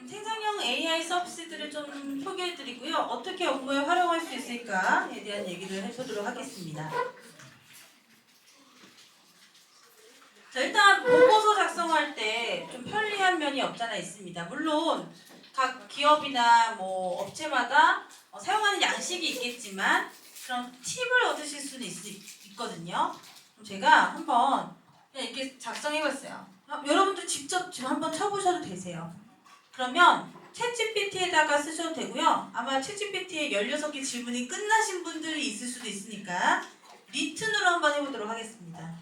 생산형 AI 서비스들을 좀 소개해드리고요. 어떻게 업무에 활용할 수 있을까에 대한 얘기를 해보도록 하겠습니다. 자, 일단 보고서 작성할 때 좀 편리한 면이 없잖아 있습니다. 물론 각 기업이나 뭐 업체마다 사용하는 양식이 있겠지만 그런 팁을 얻으실 수는 있거든요. 그럼 제가 한번 그냥 이렇게 작성해봤어요. 여러분들 직접 지금 한번 쳐보셔도 되세요. 그러면 챗GPT에다가 쓰셔도 되고요. 아마 챗GPT에 16개 질문이 끝나신 분들이 있을 수도 있으니까 리튼으로 한번 해보도록 하겠습니다.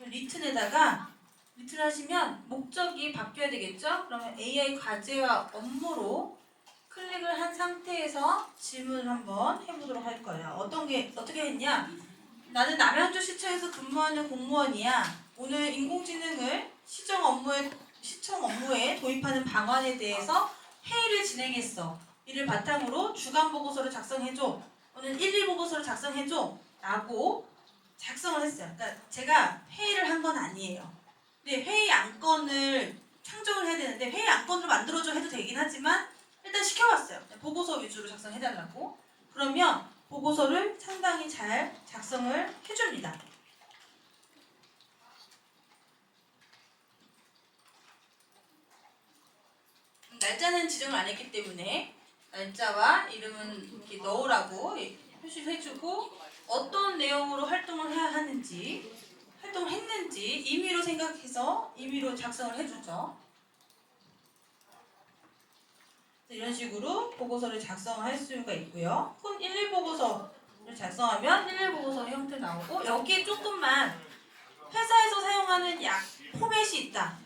리튼에다가 리튼 하시면 목적이 바뀌어야 되겠죠? 그러면 AI 과제와 업무로 클릭을 한 상태에서 질문을 한번 해보도록 할 거예요. 어떻게 했냐? 나는 남양주시청에서 근무하는 공무원이야. 오늘 인공지능을 시청 업무에 도입하는 방안에 대해서 회의를 진행했어. 이를 바탕으로 주간 보고서를 작성해줘. 오늘 1, 2보고서를 작성해줘. 라고 작성을 했어요. 그러니까 제가 회의를 한 건 아니에요. 근데 회의 안건을 창정을 해야 되는데 회의 안건으로 만들어줘 해도 되긴 하지만 일단 시켜봤어요. 보고서 위주로 작성해달라고. 그러면 보고서를 상당히 잘 작성을 해줍니다. 날짜는 지정을 안 했기 때문에 날짜와 이름은 이렇게 넣으라고 표시를 해주고 어떤 내용으로 활동을 해야 하는지 활동을 했는지 임의로 생각해서 임의로 작성을 해주죠. 이런 식으로 보고서를 작성할 수가 있고요. 폰 11보고서를 작성하면 11보고서 형태 나오고 여기에 조금만 회사에서 사용하는 포맷이 있다.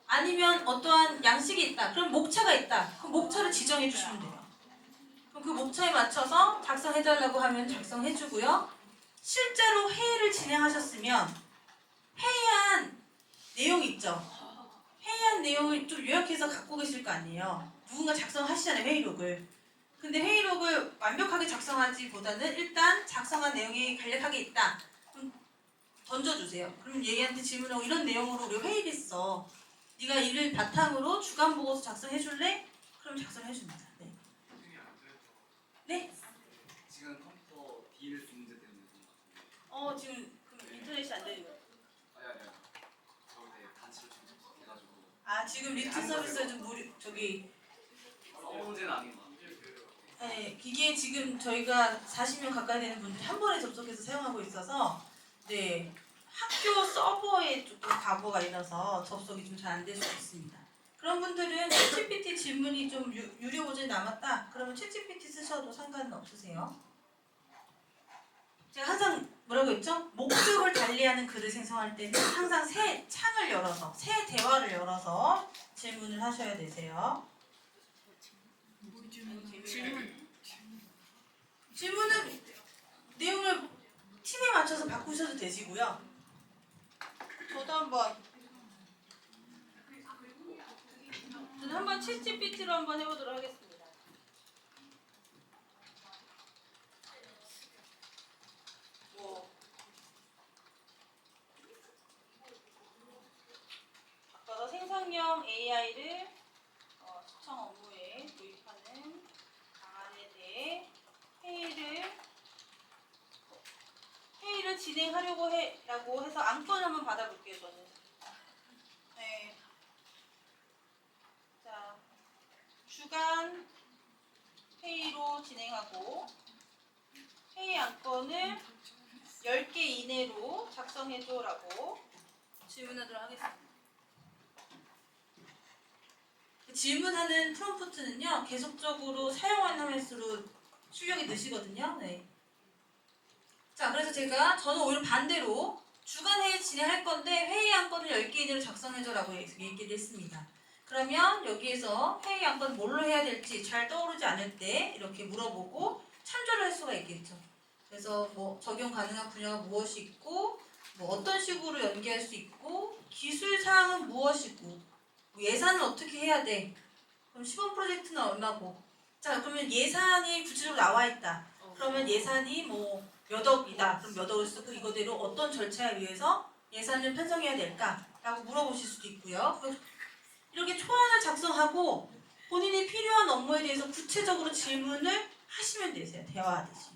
아니면 어떠한 양식이 있다. 그럼 목차가 있다. 그럼 목차를 지정해 주시면 돼요. 그럼 그 목차에 맞춰서 작성해달라고 하면 작성해주고요. 실제로 회의를 진행하셨으면 회의한 내용 있죠. 회의한 내용을 좀 요약해서 갖고 계실 거 아니에요. 누군가 작성하시잖아요, 회의록을. 근데 회의록을 완벽하게 작성하지보다는 일단 작성한 내용이 간략하게 있다. 그럼 던져주세요. 그럼 얘한테 질문하고 이런 내용으로 우리가 회의를 했어. 네가 이를 바탕으로 주간 보고서 작성해줄래? 그럼 작성해줍니다. 네. 네? 지금 컴퓨터 비일 문제 때문에 지금 그럼 인터넷이 안 되는 거예요? 아니 저기 단체로 지금 접속해가지고 지금 리튼 서비스 좀 문제는 아닌 것 같아요. 네, 이게 지금 저희가 40명 가까이 되는 분들이 한 번에 접속해서 사용하고 있어서 네, 학교 서버에 조금 과부하가 일어서 접속이 좀 잘 안 될 수 있습니다. 그런 분들은 챗GPT 질문이 좀 유료 버전이 남았다. 그러면 챗GPT 쓰셔도 상관은 없으세요. 제가 항상 뭐라고 했죠? 목적을 달리하는 글을 생성할 때는 항상 새 창을 열어서 새 대화를 열어서 질문을 하셔야 되세요. 질문은 내용을 팀에 맞춰서 바꾸셔도 되시고요. 저는 한번 챗GPT로 한번 해보도록 하겠습니다. 바꿔서 생성형 AI를 시청 업무에 도입하는 방안에 대해 회의를 진행하려고 라고 해서 안건을 한번 받아볼게요. 저는. 네. 자, 주간 회의로 진행하고 회의 안건을 10개 이내로 작성해줘라고 질문하도록 하겠습니다. 질문하는 프롬프트는요, 계속적으로 사용하는 수록 출력이 느시거든요. 네. 자, 그래서 저는 오히려 반대로 주간 회의 진행할 건데 회의 안건을 10개 이내로 작성해줘라고 얘기를 했습니다. 그러면 여기에서 회의 안건 뭘로 해야 될지 잘 떠오르지 않을 때 이렇게 물어보고 참조를 할 수가 있겠죠. 그래서 뭐 적용 가능한 분야가 무엇이 있고 뭐 어떤 식으로 연계할 수 있고 기술 사항은 무엇이고 뭐 예산은 어떻게 해야 돼? 그럼 시범 프로젝트는 얼마고? 자, 그러면 예산이 구체적으로 나와 있다. 그러면 예산이 뭐 몇 억이다. 그럼 몇 억을 쓰고 이거대로 어떤 절차에 의해서 예산을 편성해야 될까? 라고 물어보실 수도 있고요. 이렇게 초안을 작성하고 본인이 필요한 업무에 대해서 구체적으로 질문을 하시면 되세요. 대화하듯이.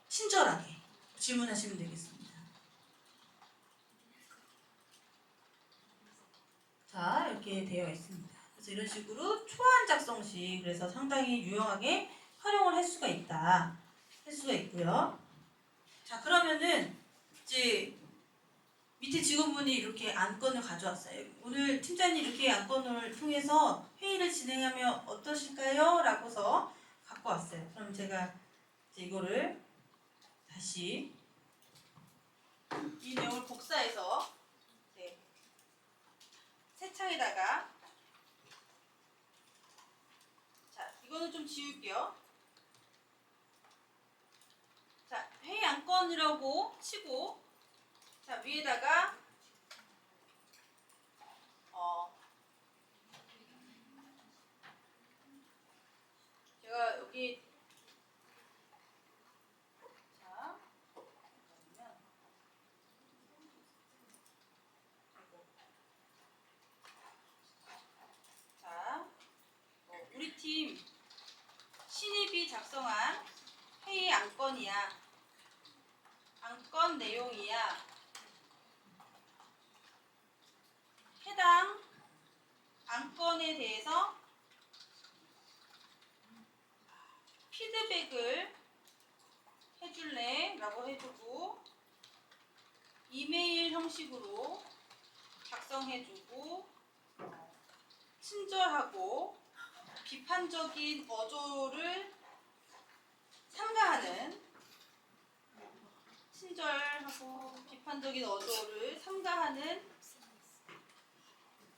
친절하게 질문하시면 되겠습니다. 자, 이렇게 되어 있습니다. 그래서 이런 식으로 초안 작성 시 그래서 상당히 유용하게 활용을 할 수가 있다. 할 수가 있고요. 자, 그러면은 이제 밑에 직원분이 이렇게 안건을 가져왔어요. 오늘 팀장님 이렇게 안건을 통해서 회의를 진행하면 어떠실까요? 라고서 갖고 왔어요. 그럼 제가 이제 이거를 다시 이 내용을 복사해서 새 창에다가 자, 이거는 좀 지울게요. 자, 회의 안건이라고 치고 자, 위에다가 제가 여기 자, 그러면 자, 우리 팀 신입이 작성한 회의 안건이야. 안건 내용이야. 해당 안건에 대해서 피드백을 해줄래? 라고 해주고 이메일 형식으로 작성해주고 친절하고 비판적인 어조를 삼가하는 친절하고 비판적인 어조를 삼가하는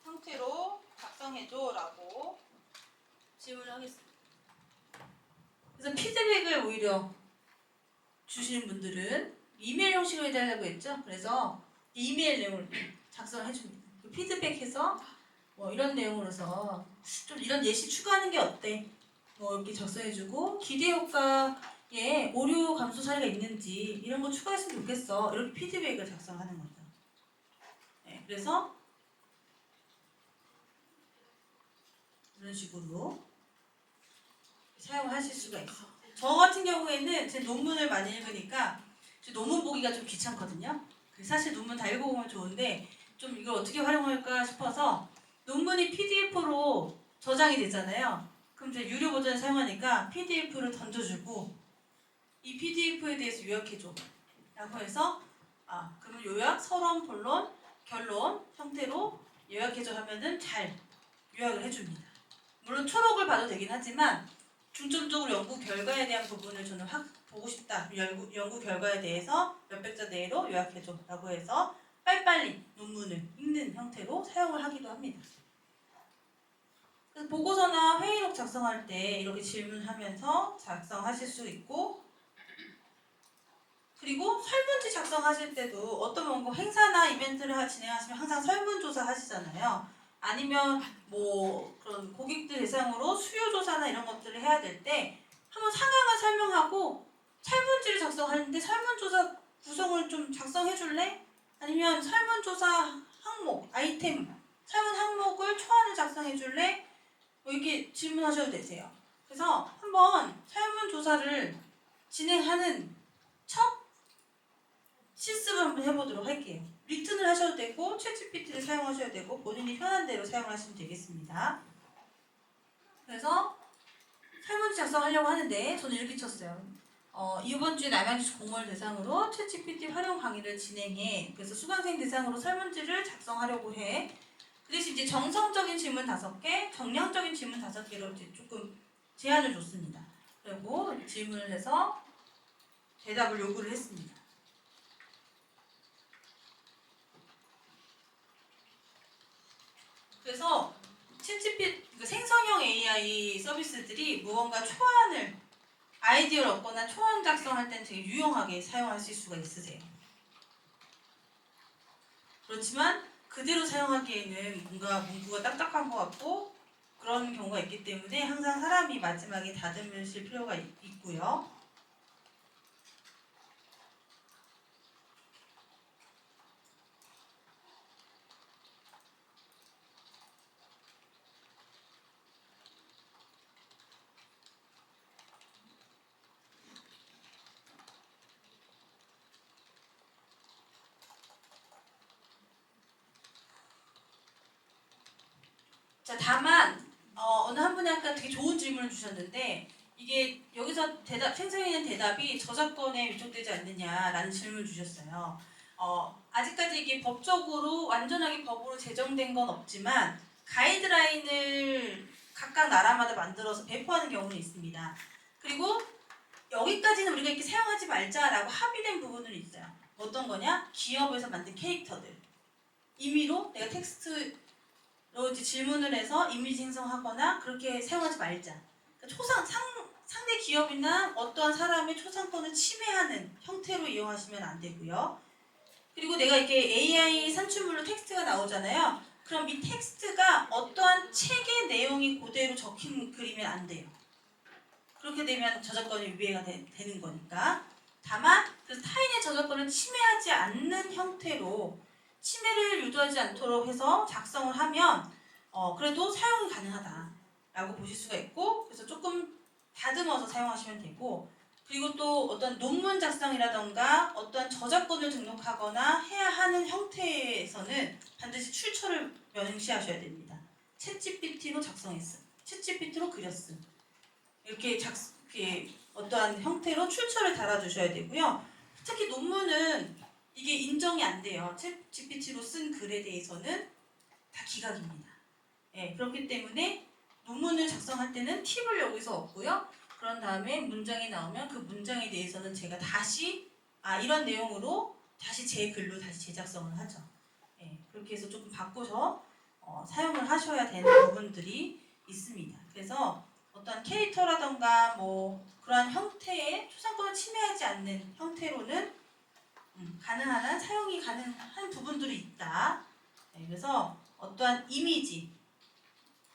형태로 작성해줘 라고 질문을 하겠습니다. 그래서 피드백을 오히려 주시는 분들은 이메일 형식으로 해달라고 했죠. 그래서 이메일 내용을 작성해 줍니다. 피드백해서 뭐 이런 내용으로서 좀 이런 예시 추가하는 게 어때? 뭐 이렇게 작성해주고 기대 효과에 오류 감소 사례가 있는지 이런 거 추가했으면 좋겠어. 이렇게 피드백을 작성하는 거죠. 네, 그래서 이런 식으로 사용하실 수가 있어요. 저 같은 경우에는 제 논문을 많이 읽으니까 제 논문 보기가 좀 귀찮거든요. 사실 논문 다 읽어보면 좋은데 좀 이걸 어떻게 활용할까 싶어서 논문이 PDF로 저장이 되잖아요. 그럼 이제 유료 버전을 사용하니까 PDF를 던져주고 이 PDF에 대해서 요약해줘 라고 해서 그러면 요약, 서론, 본론, 결론 형태로 요약해줘 하면은 잘 요약을 해줍니다. 물론 초록을 봐도 되긴 하지만 중점적으로 연구 결과에 대한 부분을 저는 확 보고 싶다. 연구 결과에 대해서 몇백 자 내로 요약해줘 라고 해서 빨리빨리 논문을 읽는 형태로 사용을 하기도 합니다. 그래서 보고서나 회의록 작성할 때 이렇게 질문하면서 작성하실 수 있고 그리고 설문지 작성하실 때도 어떤 뭔가 행사나 이벤트를 진행하시면 항상 설문조사 하시잖아요. 아니면 뭐 그런 고객들 대상으로 수요조사나 이런 것들을 해야 될 때 한번 상황을 설명하고 설문지를 작성하는데 설문조사 구성을 좀 작성해 줄래? 아니면 설문조사 항목, 아이템, 설문 항목을 초안을 작성해 줄래? 뭐 이렇게 질문하셔도 되세요. 그래서 한번 설문조사를 진행하는 첫 실습을 한번 해보도록 할게요. 리튼을 하셔도 되고 챗GPT를 사용하셔도 되고 본인이 편한 대로 사용하시면 되겠습니다. 그래서 설문지 작성하려고 하는데 저는 이렇게 쳤어요. 이번 주에 남양주시 공무원 대상으로 챗GPT 활용 강의를 진행해. 그래서 수강생 대상으로 설문지를 작성하려고 해. 그 대신 이제 정성적인 질문 5개, 정량적인 질문 5개로 이제 조금 제한을 줬습니다. 그리고 질문을 해서 대답을 요구를 했습니다. 그래서 챗GPT 생성형 AI 서비스들이 무언가 초안을 아이디어를 얻거나 초안 작성할 때는 되게 유용하게 사용하실 수가 있으세요. 그렇지만 그대로 사용하기에는 뭔가 문구가 딱딱한 것 같고 그런 경우가 있기 때문에 항상 사람이 마지막에 다듬으실 필요가 있고요. 자, 다만 어느 한 분이 아까 되게 좋은 질문을 주셨는데 이게 여기서 생성해 있는 대답이 저작권에 위촉되지 않느냐라는 질문을 주셨어요. 아직까지 이게 법적으로 완전하게 법으로 제정된 건 없지만 가이드라인을 각각 나라마다 만들어서 배포하는 경우는 있습니다. 그리고 여기까지는 우리가 이렇게 사용하지 말자라고 합의된 부분은 있어요. 어떤 거냐? 기업에서 만든 캐릭터들. 임의로 내가 텍스트로 이제 질문을 해서 이미지 생성하거나 그렇게 사용하지 말자. 그러니까 상대 기업이나 어떠한 사람의 초상권을 침해하는 형태로 이용하시면 안 되고요. 그리고 내가 이렇게 AI 산출물로 텍스트가 나오잖아요. 그럼 이 텍스트가 어떠한 책의 내용이 그대로 적힌 글이면 안 돼요. 그렇게 되면 저작권이 위배가 되는 거니까. 다만 그 타인의 저작권을 침해하지 않는 형태로 침해를 유도하지 않도록 해서 작성을 하면 그래도 사용이 가능하다라고 보실 수가 있고, 그래서 조금 다듬어서 사용하시면 되고, 그리고 또 어떤 논문 작성이라던가 어떤 저작권을 등록하거나 해야 하는 형태에서는 반드시 출처를 명시하셔야 됩니다. 챗GPT로 작성했음, 챗GPT로 그렸음, 이렇게 어떠한 형태로 출처를 달아주셔야 되고요. 특히 논문은 이게 인정이 안 돼요. 챗GPT로 쓴 글에 대해서는 다 기각입니다. 예, 그렇기 때문에 논문을 작성할 때는 팁을 여기서 얻고요. 그런 다음에 문장이 나오면 그 문장에 대해서는 제가 다시 이런 내용으로 다시 제 글로 다시 재작성을 하죠. 예, 그렇게 해서 조금 바꿔서 사용을 하셔야 되는 부분들이 있습니다. 그래서 어떤 캐릭터라던가 뭐 그러한 형태의 초상권을 침해하지 않는 형태로는 가능한 한 사용이 가능한 부분들이 있다. 네, 그래서 어떠한 이미지,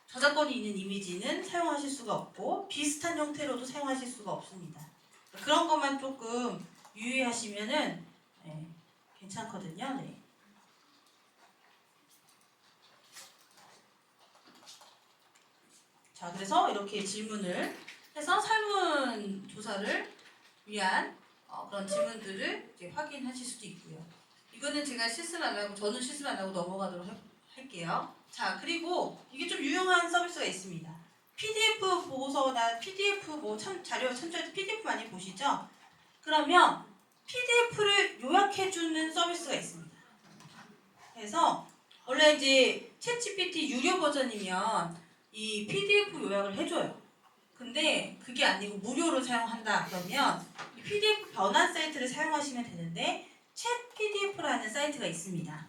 저작권이 있는 이미지는 사용하실 수가 없고 비슷한 형태로도 사용하실 수가 없습니다. 그런 것만 조금 유의하시면은 괜찮거든요. 네. 자, 그래서 이렇게 질문을 해서 설문조사를 위한 그런 질문들을 이제 확인하실 수도 있고요. 이거는 제가 실수를 안 하고 저는 실수를 안 하고 넘어가도록 할게요. 자, 그리고 이게 좀 유용한 서비스가 있습니다. PDF 보고서나 PDF 자료 참조할 때 PDF 많이 보시죠? 그러면 PDF를 요약해주는 서비스가 있습니다. 그래서 원래 이제 챗GPT 유료 버전이면 이 PDF 요약을 해줘요. 근데 그게 아니고 무료로 사용한다 그러면 이 PDF 변환 사이트를 사용하시면 되는데 챗 PDF라는 사이트가 있습니다.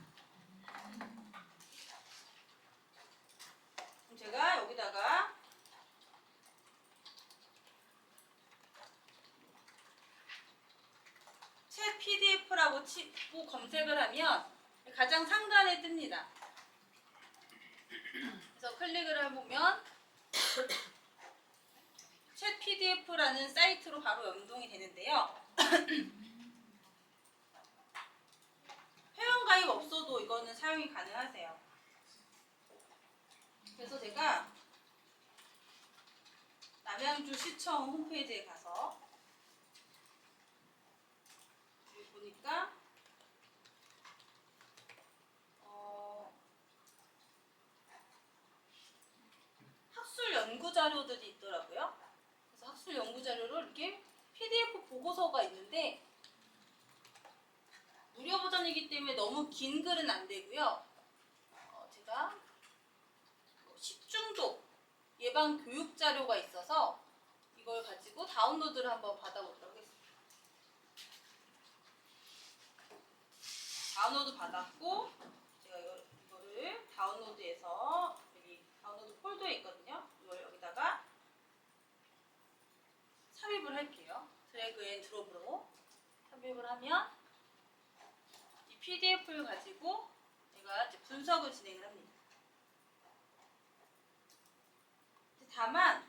그럼 제가 여기다가 챗 PDF라고 치고 검색을 하면 가장 상단에 뜹니다. 그래서 클릭을 해보면 챗 PDF라는 사이트로 바로 연동이 되는데요. 회원가입 없어도 이거는 사용이 가능하세요. 그래서 제가 남양주시청 홈페이지에 가서 여기 보니까 학술 연구 자료들이 있더라고요. 그래서 학술 연구 자료로 이렇게 PDF 보고서가 있는데 무료 버전이기 때문에 너무 긴 글은 안 되고요. 제가 식중독 예방 교육 자료가 있어서 이걸 가지고 다운로드를 한번 받아보도록 하겠습니다. 다운로드 받았고 제가 이거를 다운로드해서 여기 다운로드 폴더에 있거든요. 이걸 여기다가 삽입을 할게요. 드래그 앤 드롭으로 삽입을 하면 이 PDF를 가지고 제가 이제 분석을 진행을 합니다. 다만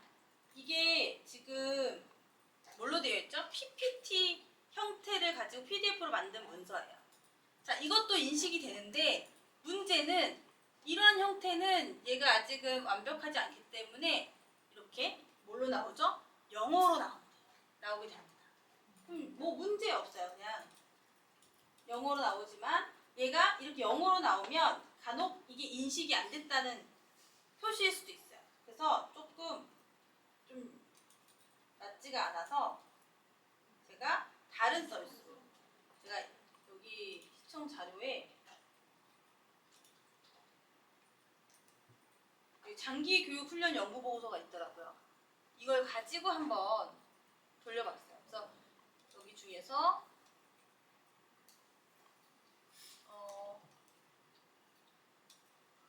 이게 지금 뭘로 되어 있죠? PPT 형태를 가지고 PDF로 만든 문서예요. 자, 이것도 인식이 되는데 문제는 이러한 형태는 얘가 아직은 완벽하지 않기 때문에 이렇게 뭘로 나오죠? 영어로 나오게 됩니다. 뭐 문제 없어요. 그냥 영어로 나오지만 얘가 이렇게 영어로 나오면 간혹 이게 인식이 안 됐다는 표시일 수도 있어요. 그래서 조금 좀 낫지가 않아서 제가 다른 서비스로 제가 여기 시청 자료에 장기 교육 훈련 연구 보고서가 있더라고요. 이걸 가지고 한번 돌려봤어요. 그래서 여기 중에서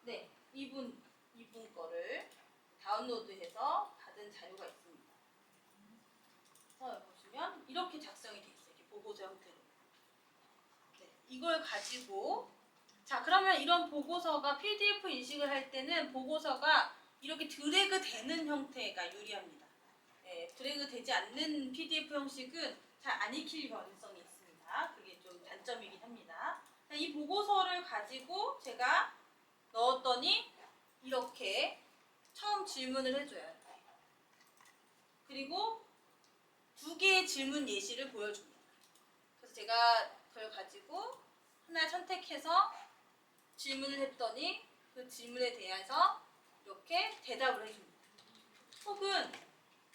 네, 이분 거를 다운로드해서 받은 자료가 있습니다. 그래서 보시면 이렇게 작성이 돼 있어요. 이렇게 보고서 형태로. 네, 이걸 가지고 자, 그러면 이런 보고서가 PDF 인식을 할 때는 보고서가 이렇게 드래그 되는 형태가 유리합니다. 네, 드래그 되지 않는 PDF 형식은 잘 안 익힐 가능성이 있습니다. 그게 좀 단점이긴 합니다. 이 보고서를 가지고 제가 넣었더니 이렇게 처음 질문을 해줘요. 그리고 두 개의 질문 예시를 보여줍니다. 그래서 제가 그걸 가지고 하나 선택해서 질문을 했더니 그 질문에 대해서 이렇게 대답을 해줍니다. 혹은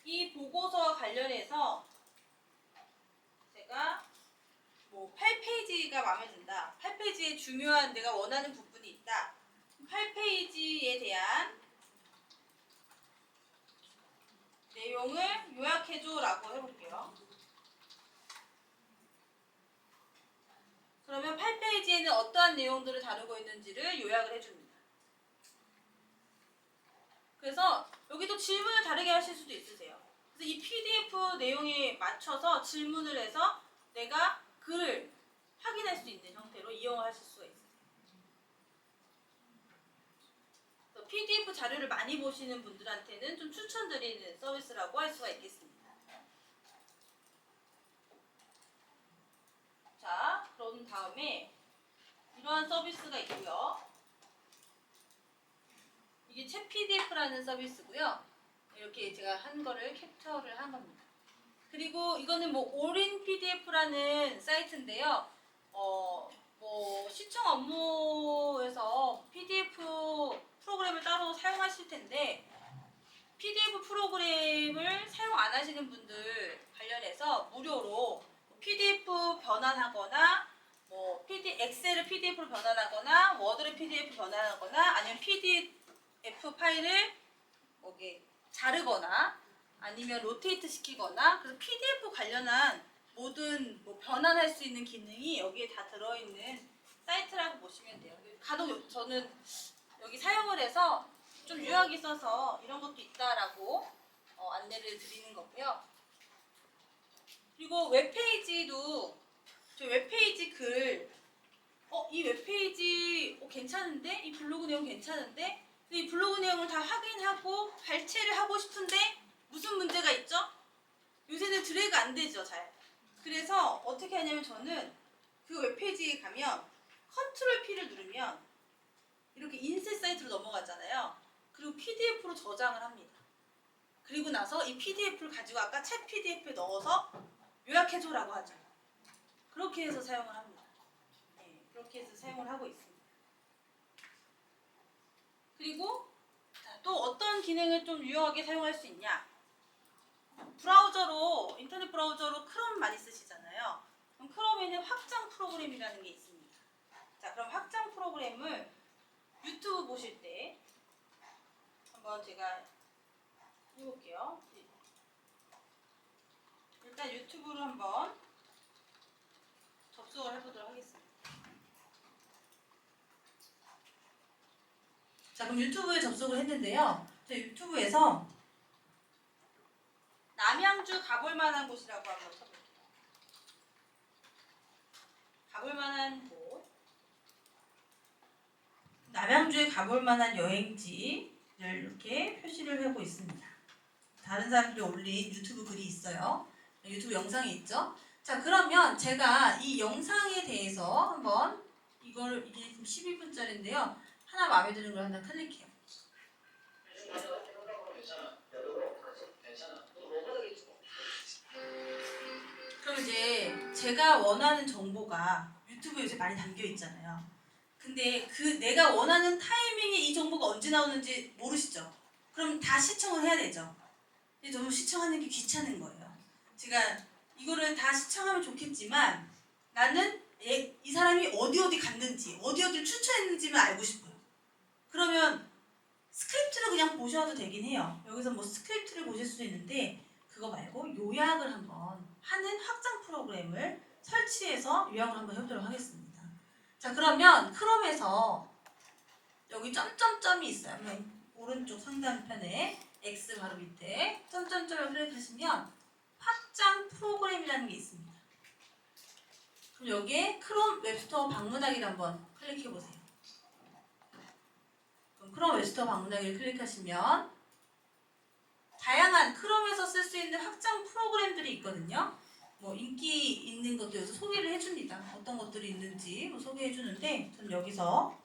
이 보고서와 관련해서 제가 뭐 8페이지가 마음에 든다. 8페이지에 중요한 내가 원하는 부분이 있다. 8페이지에 대한 내용을 요약해줘라고 해볼게요. 그러면 8페이지에는 어떠한 내용들을 다루고 있는지를 요약을 해줍니다. 그래서 여기도 질문을 다르게 하실 수도 있으세요. 그래서 이 PDF 내용에 맞춰서 질문을 해서 내가 글을 확인할 수 있는 형태로 이용하실 수가 있어요. PDF 자료를 많이 보시는 분들한테는 좀 추천드리는 서비스라고 할 수가 있겠습니다. 자, 그런 다음에 이러한 서비스가 있고요. 이게 챗 PDF라는 서비스고요. 이렇게 제가 한 거를 캡처를 한 겁니다. 그리고 이거는 뭐 올인 PDF라는 사이트인데요. 뭐 시청 업무에서 PDF 프로그램을 따로 사용하실 텐데 PDF 프로그램을 사용 안 하시는 분들 관련해서 무료로 PDF 변환하거나 뭐 엑셀을 PDF로 변환하거나 워드를 PDF 변환하거나 아니면 PDF 파일을 뭐게 자르거나 아니면 로테이트 시키거나 그래서 PDF 관련한 모든 뭐 변환할 수 있는 기능이 여기에 다 들어있는 사이트라고 보시면 돼요. 간혹 저는 여기 사용을 해서 좀 유용하게 써서 이런 것도 있다라고 안내를 드리는 거고요. 그리고 웹페이지도 저 웹페이지 글 이 웹페이지 괜찮은데? 이 블로그 내용 괜찮은데? 근데 이 블로그 내용을 다 확인하고 발췌를 하고 싶은데 무슨 문제가 있죠? 요새는 드래그 안 되죠, 잘. 그래서 어떻게 하냐면 저는 그 웹페이지에 가면 컨트롤 P를 누르면 이렇게 인쇄 사이트로 넘어가잖아요. 그리고 PDF로 저장을 합니다. 그리고 나서 이 PDF를 가지고 아까 챗 PDF에 넣어서 요약해줘라고 하죠. 그렇게 해서 사용을 합니다. 네, 그렇게 해서 사용을 하고 있습니다. 그리고 또 어떤 기능을 좀 유용하게 사용할 수 있냐? 브라우저로 인터넷 브라우저로 크롬 많이 쓰시잖아요. 그럼 크롬에는 확장 프로그램이라는 게 있습니다. 자, 그럼 확장 프로그램을 유튜브 보실 때 한번 제가 해볼게요. 일단 유튜브를 한번 접속을 해보도록 하겠습니다. 자, 그럼 유튜브에 접속을 했는데요. 저 유튜브에서 남양주 가볼 만한 곳이라고 한번 쳐볼게요. 가볼 만한 곳. 남양주에 가볼 만한 여행지를 이렇게 표시를 하고 있습니다. 다른 사람들이 올린 유튜브 글이 있어요. 유튜브 영상이 있죠. 자, 그러면 제가 이 영상에 대해서 한번 이게 12분짜리인데요. 하나 마음에 드는 걸 하나 클릭해요. 그럼 이제 제가 원하는 정보가 유튜브에 요새 많이 담겨 있잖아요. 근데 그 내가 원하는 타이밍에 이 정보가 언제 나오는지 모르시죠? 그럼 다 시청을 해야 되죠. 근데 너무 시청하는 게 귀찮은 거예요. 제가 이거를 다 시청하면 좋겠지만 나는 이 사람이 어디 갔는지 어디를 추천했는지만 알고 싶어요. 그러면 스크립트를 그냥 보셔도 되긴 해요. 여기서 뭐 스크립트를 보실 수 있는데 그거 말고 요약을 한번 하는 확장 프로그램을 설치해서 요약을 한번 해보도록 하겠습니다. 자, 그러면 크롬에서 여기 점점점이 있어요. 오른쪽 상단편에 X 바로 밑에 점점점을 클릭하시면 확장 프로그램이라는 게 있습니다. 그럼 여기에 크롬 웹스토어 방문하기를 한번 클릭해 보세요. 그럼 크롬 웹스토어 방문하기를 클릭하시면 다양한 크롬에서 쓸 수 있는 확장 프로그램들이 있거든요. 뭐 인기 있는 것도 여기서 소개를 해줍니다. 어떤 것들이 있는지 뭐 소개해 주는데 저는 여기서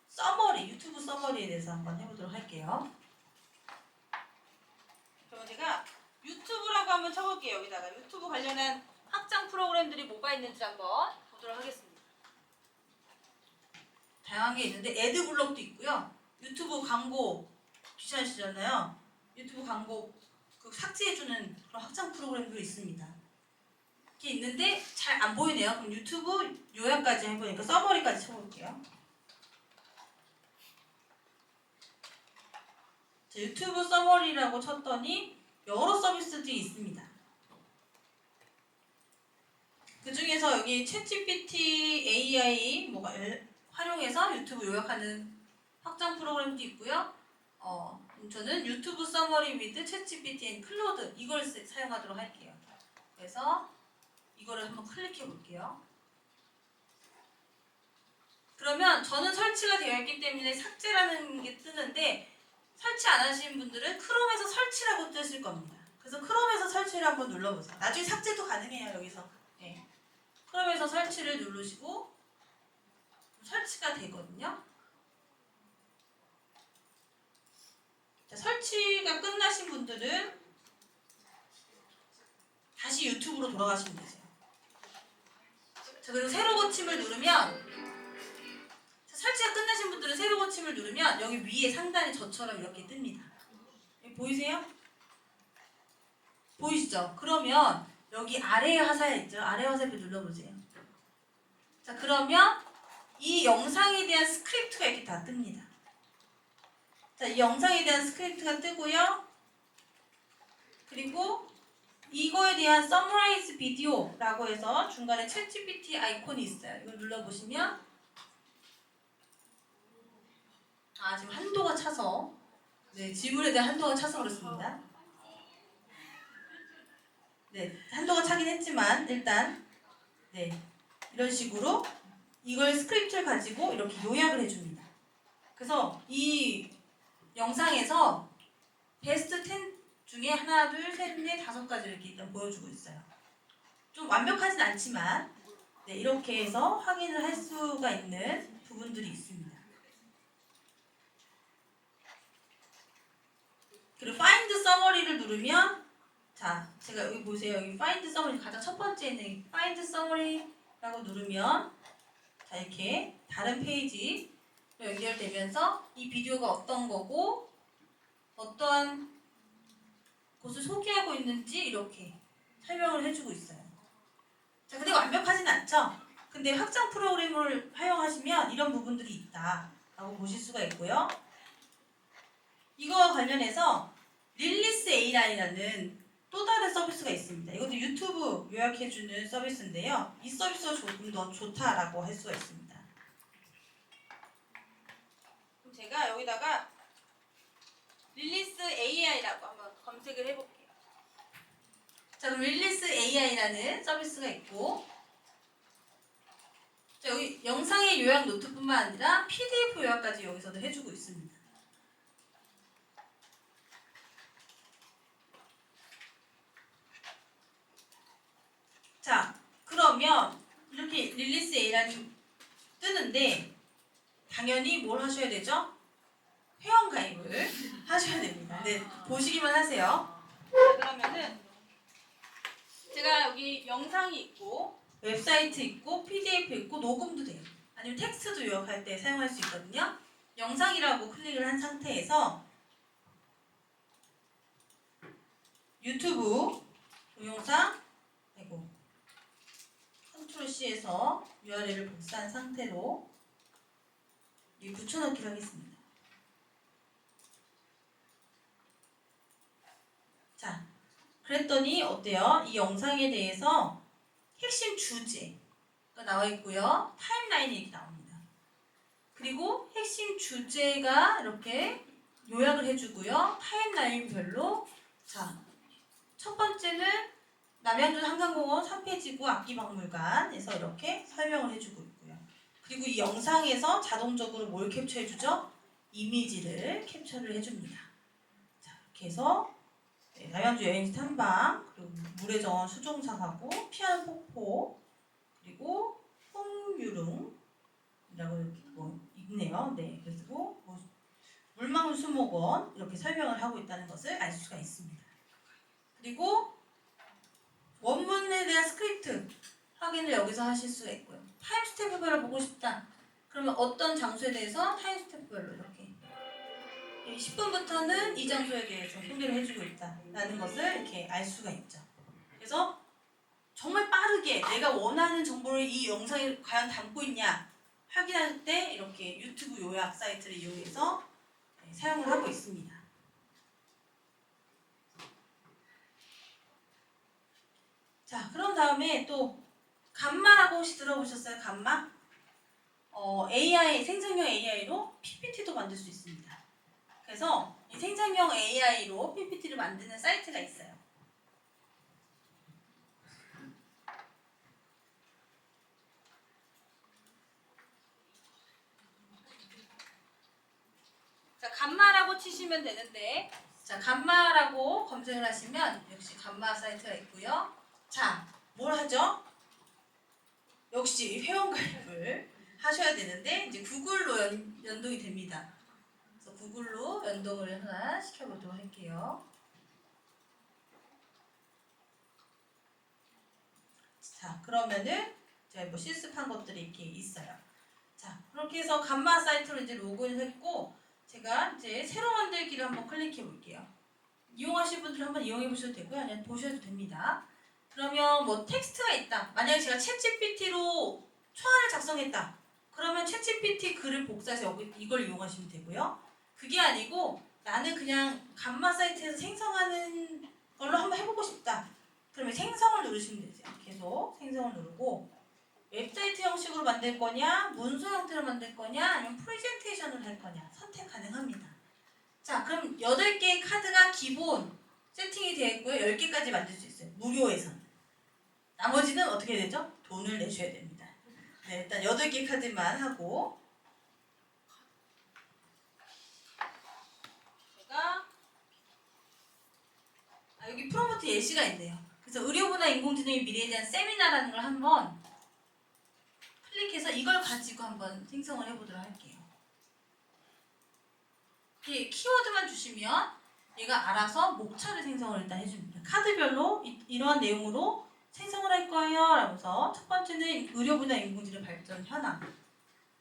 서머리, 유튜브 서머리에 대해서 한번 해보도록 할게요. 그러면 제가 유튜브라고 한번 쳐볼게요. 여기다가 유튜브 관련한 확장 프로그램들이 뭐가 있는지 한번 보도록 하겠습니다. 다양한 게 있는데 애드블럭도 있고요. 유튜브 광고 귀찮으시잖아요. 유튜브 광고 그 삭제해주는 그런 확장 프로그램도 있습니다. 이렇게 있는데 잘 안 보이네요. 그럼 유튜브 요약까지 해보니까 서머리까지 쳐볼게요. 자, 유튜브 서머리라고 쳤더니 여러 서비스들이 있습니다. 그 중에서 여기 챗GPT, AI 뭐가 활용해서 유튜브 요약하는 확장 프로그램도 있고요. 저는 유튜브 서머리 위드 챗GPT 앤 클로드 이걸 사용하도록 할게요. 그래서 이거를 한번 클릭해 볼게요. 그러면 저는 설치가 되어 있기 때문에 삭제라는 게 뜨는데 설치 안 하신 분들은 크롬에서 설치라고 뜨실 겁니다. 그래서 크롬에서 설치를 한번 눌러보세요. 나중에 삭제도 가능해요. 여기서. 네. 크롬에서 설치를 누르시고 설치가 되거든요. 자, 설치가 끝나신 분들은 다시 유튜브로 돌아가시면 되세요. 자, 그리고 새로 고침을 누르면 설치가 끝나신 분들은 새로 고침을 누르면 여기 위에 상단에 저처럼 이렇게 뜹니다. 보이세요? 보이시죠? 그러면 여기 아래에 화살 있죠? 아래 화살표 눌러보세요. 자, 그러면 이 영상에 대한 스크립트가 이렇게 다 뜹니다. 자, 이 영상에 대한 스크립트가 뜨고요. 그리고 이거에 대한 서머라이즈 비디오라고 해서 중간에 챗GPT 아이콘이 있어요. 이걸 눌러보시면 지금 한도가 차서 지문에 대한 한도가 차서 그렇습니다. 네, 한도가 차긴 했지만 일단 이런 식으로 이걸 스크립트를 가지고 이렇게 요약을 해줍니다. 그래서 이 영상에서 베스트 10 중에 하나, 둘, 셋, 넷, 다섯 가지 이렇게 일단 보여주고 있어요. 좀 완벽하진 않지만 이렇게 해서 확인을 할 수가 있는 부분들이 있습니다. 그리고 Find Summary를 누르면 자, 제가 여기 보세요. 여기 Find Summary 가장 첫 번째 있는 Find Summary라고 누르면 자, 이렇게 다른 페이지로 연결되면서 이 비디오가 어떤 거고 어떠한 곳을 소개하고 있는지 이렇게 설명을 해주고 있어요. 자, 근데 완벽하진 않죠? 근데 확장 프로그램을 활용하시면 이런 부분들이 있다라고 보실 수가 있고요. 이거와 관련해서 릴리스 AI라는 또 다른 서비스가 있습니다. 이것도 유튜브 요약해주는 서비스인데요. 이 서비스가 조금 더 좋다라고 할 수가 있습니다. 그럼 제가 여기다가 릴리스 AI라고 한번 검색을 해볼게요. 자, 그럼 릴리스 AI라는 서비스가 있고 자, 여기 영상의 요약 노트뿐만 아니라 PDF 요약까지 여기서도 해주고 있습니다. 자, 그러면 이렇게 릴리스 A라는 뜨는데 당연히 뭘 하셔야 되죠? 회원 가입을 하셔야 됩니다. 네, 보시기만 하세요. 자, 그러면은 제가 여기 영상이 있고 웹사이트 있고 PDF 있고 녹음도 돼요. 아니면 텍스트도 요약할 때 사용할 수 있거든요. 영상이라고 클릭을 한 상태에서 유튜브 동영상 아이고 컨트롤 C에서 URL을 복사한 상태로 붙여넣기를 하겠습니다. 자, 그랬더니 어때요? 이 영상에 대해서 핵심 주제가 나와 있고요. 타임라인이 이렇게 나옵니다. 그리고 핵심 주제가 이렇게 요약을 해주고요. 타임라인별로 자, 첫 번째는 남양주 한강공원 3페이지구 악기박물관에서 이렇게 설명을 해주고 있고요. 그리고 이 영상에서 자동적으로 뭘 캡처해주죠? 이미지를 캡처를 해줍니다. 자, 이렇게 해서 남양주 여행지 탐방, 그리고 물의 정원 수종상하고 피아노 폭포, 그리고 풍유릉이라고 이렇게 뭐 있네요. 네, 그리고 뭐 물망울 수목원 이렇게 설명을 하고 있다는 것을 알 수가 있습니다. 그리고 원문에 대한 스크립트 확인을 여기서 하실 수가 있고요. 타임스탬프별로 보고 싶다. 그러면 어떤 장소에 대해서 타임스탬프별로 이렇게 10분부터는 이 장소에 대해서 소개를 해주고 있다라는 것을 이렇게 알 수가 있죠. 그래서 정말 빠르게 내가 원하는 정보를 이 영상에 과연 담고 있냐 확인할 때 이렇게 유튜브 요약 사이트를 이용해서 사용을 하고 있습니다. 자, 그런 다음에 또 감마라고 혹시 들어보셨어요? 감마? AI, 생성형 AI로 PPT도 만들 수 있습니다. 그래서 이 생성형 AI로 PPT를 만드는 사이트가 있어요. 자, 감마라고 치시면 되는데, 자, 감마라고 검색을 하시면 역시 감마 사이트가 있고요. 자, 뭘 하죠? 역시 회원가입을 하셔야 되는데 이제 구글로 연동이 됩니다. 그래서 구글로 연동을 하나 시켜보도록 할게요. 자, 그러면은 제가 뭐 실습한 것들이 이렇게 있어요. 자, 그렇게 해서 감마 사이트로 이제 로그인을 했고, 제가 이제 새로 만들기를 한번 클릭해 볼게요. 이용하실 분들 한번 이용해 보셔도 되고요. 아니면 보셔도 됩니다. 그러면 뭐 텍스트가 있다. 만약에 제가 챗GPT로 초안을 작성했다. 그러면 챗GPT 글을 복사해서 여기 이걸 이용하시면 되고요. 그게 아니고 나는 그냥 감마 사이트에서 생성하는 걸로 한번 해보고 싶다. 그러면 생성을 누르시면 되죠. 계속 생성을 누르고 웹사이트 형식으로 만들 거냐, 문서 형태로 만들 거냐, 아니면 프레젠테이션을 할 거냐 선택 가능합니다. 자, 그럼 8개의 카드가 기본 세팅이 되어 있고요. 10개까지 만들 수 있어요. 무료에서. 나머지는 어떻게 되죠? 돈을 내셔야 됩니다. 네, 일단 8개 카드만 하고 제가 여기 프롬프트 예시가 있네요. 그래서 의료보다 인공지능의 미래에 대한 세미나라는 걸 한번 클릭해서 이걸 가지고 한번 생성을 해보도록 할게요. 이렇게 키워드만 주시면 얘가 알아서 목차를 생성을 일단 해줍니다. 카드별로 이러한 내용으로 생성을 할 거예요 라면서 첫 번째는 의료분야 인공지능 발전 현황,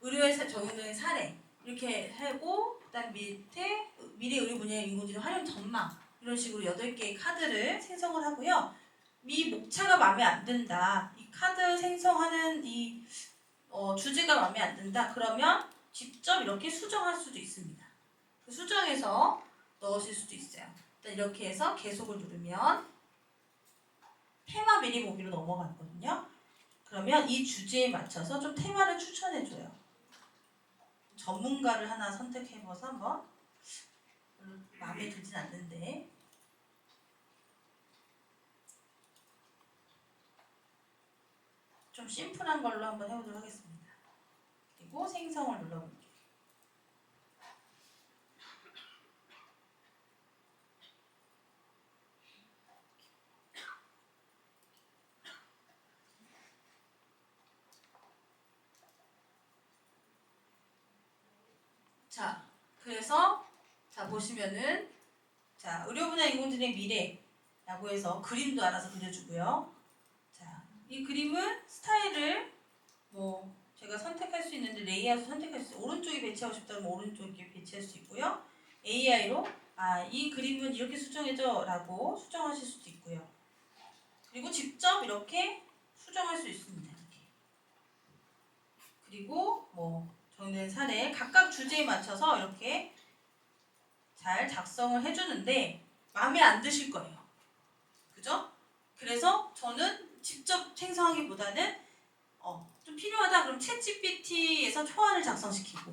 의료에 적용되는 사례 이렇게 하고 그다음 밑에 미래 의료 분야의 인공지능 활용 전망 이런 식으로 8개의 카드를 생성을 하고요. 이 목차가 마음에 안 든다. 이 카드 생성하는 이 주제가 마음에 안 든다. 그러면 직접 이렇게 수정할 수도 있습니다. 수정해서 넣으실 수도 있어요. 일단 이렇게 해서 계속을 누르면 테마 미리 보기로 넘어가거든요. 그러면 이 주제에 맞춰서 좀 테마를 추천해줘요. 전문가를 하나 선택해봐서 한번 별로 마음에 들진 않는데 좀 심플한 걸로 한번 해보도록 하겠습니다. 그리고 생성을 눌러볼게요. 자, 그래서 자 보시면은 자 의료 분야 인공지능 미래라고 해서 그림도 알아서 그려주고요. 자, 이 그림은 스타일을 뭐 제가 선택할 수 있는데 레이아웃 선택할 수 있어요. 오른쪽에 배치하고 싶다면 오른쪽에 배치할 수 있고요. AI로 이 그림은 이렇게 수정해줘 라고 수정하실 수도 있고요. 그리고 직접 이렇게 수정할 수 있습니다. 이렇게. 그리고 뭐 정리된 사례 각각 주제에 맞춰서 이렇게 잘 작성을 해주는데 마음에 안 드실 거예요. 그죠? 그래서 저는 직접 생성하기보다는 좀 필요하다 그럼 챗GPT에서 초안을 작성시키고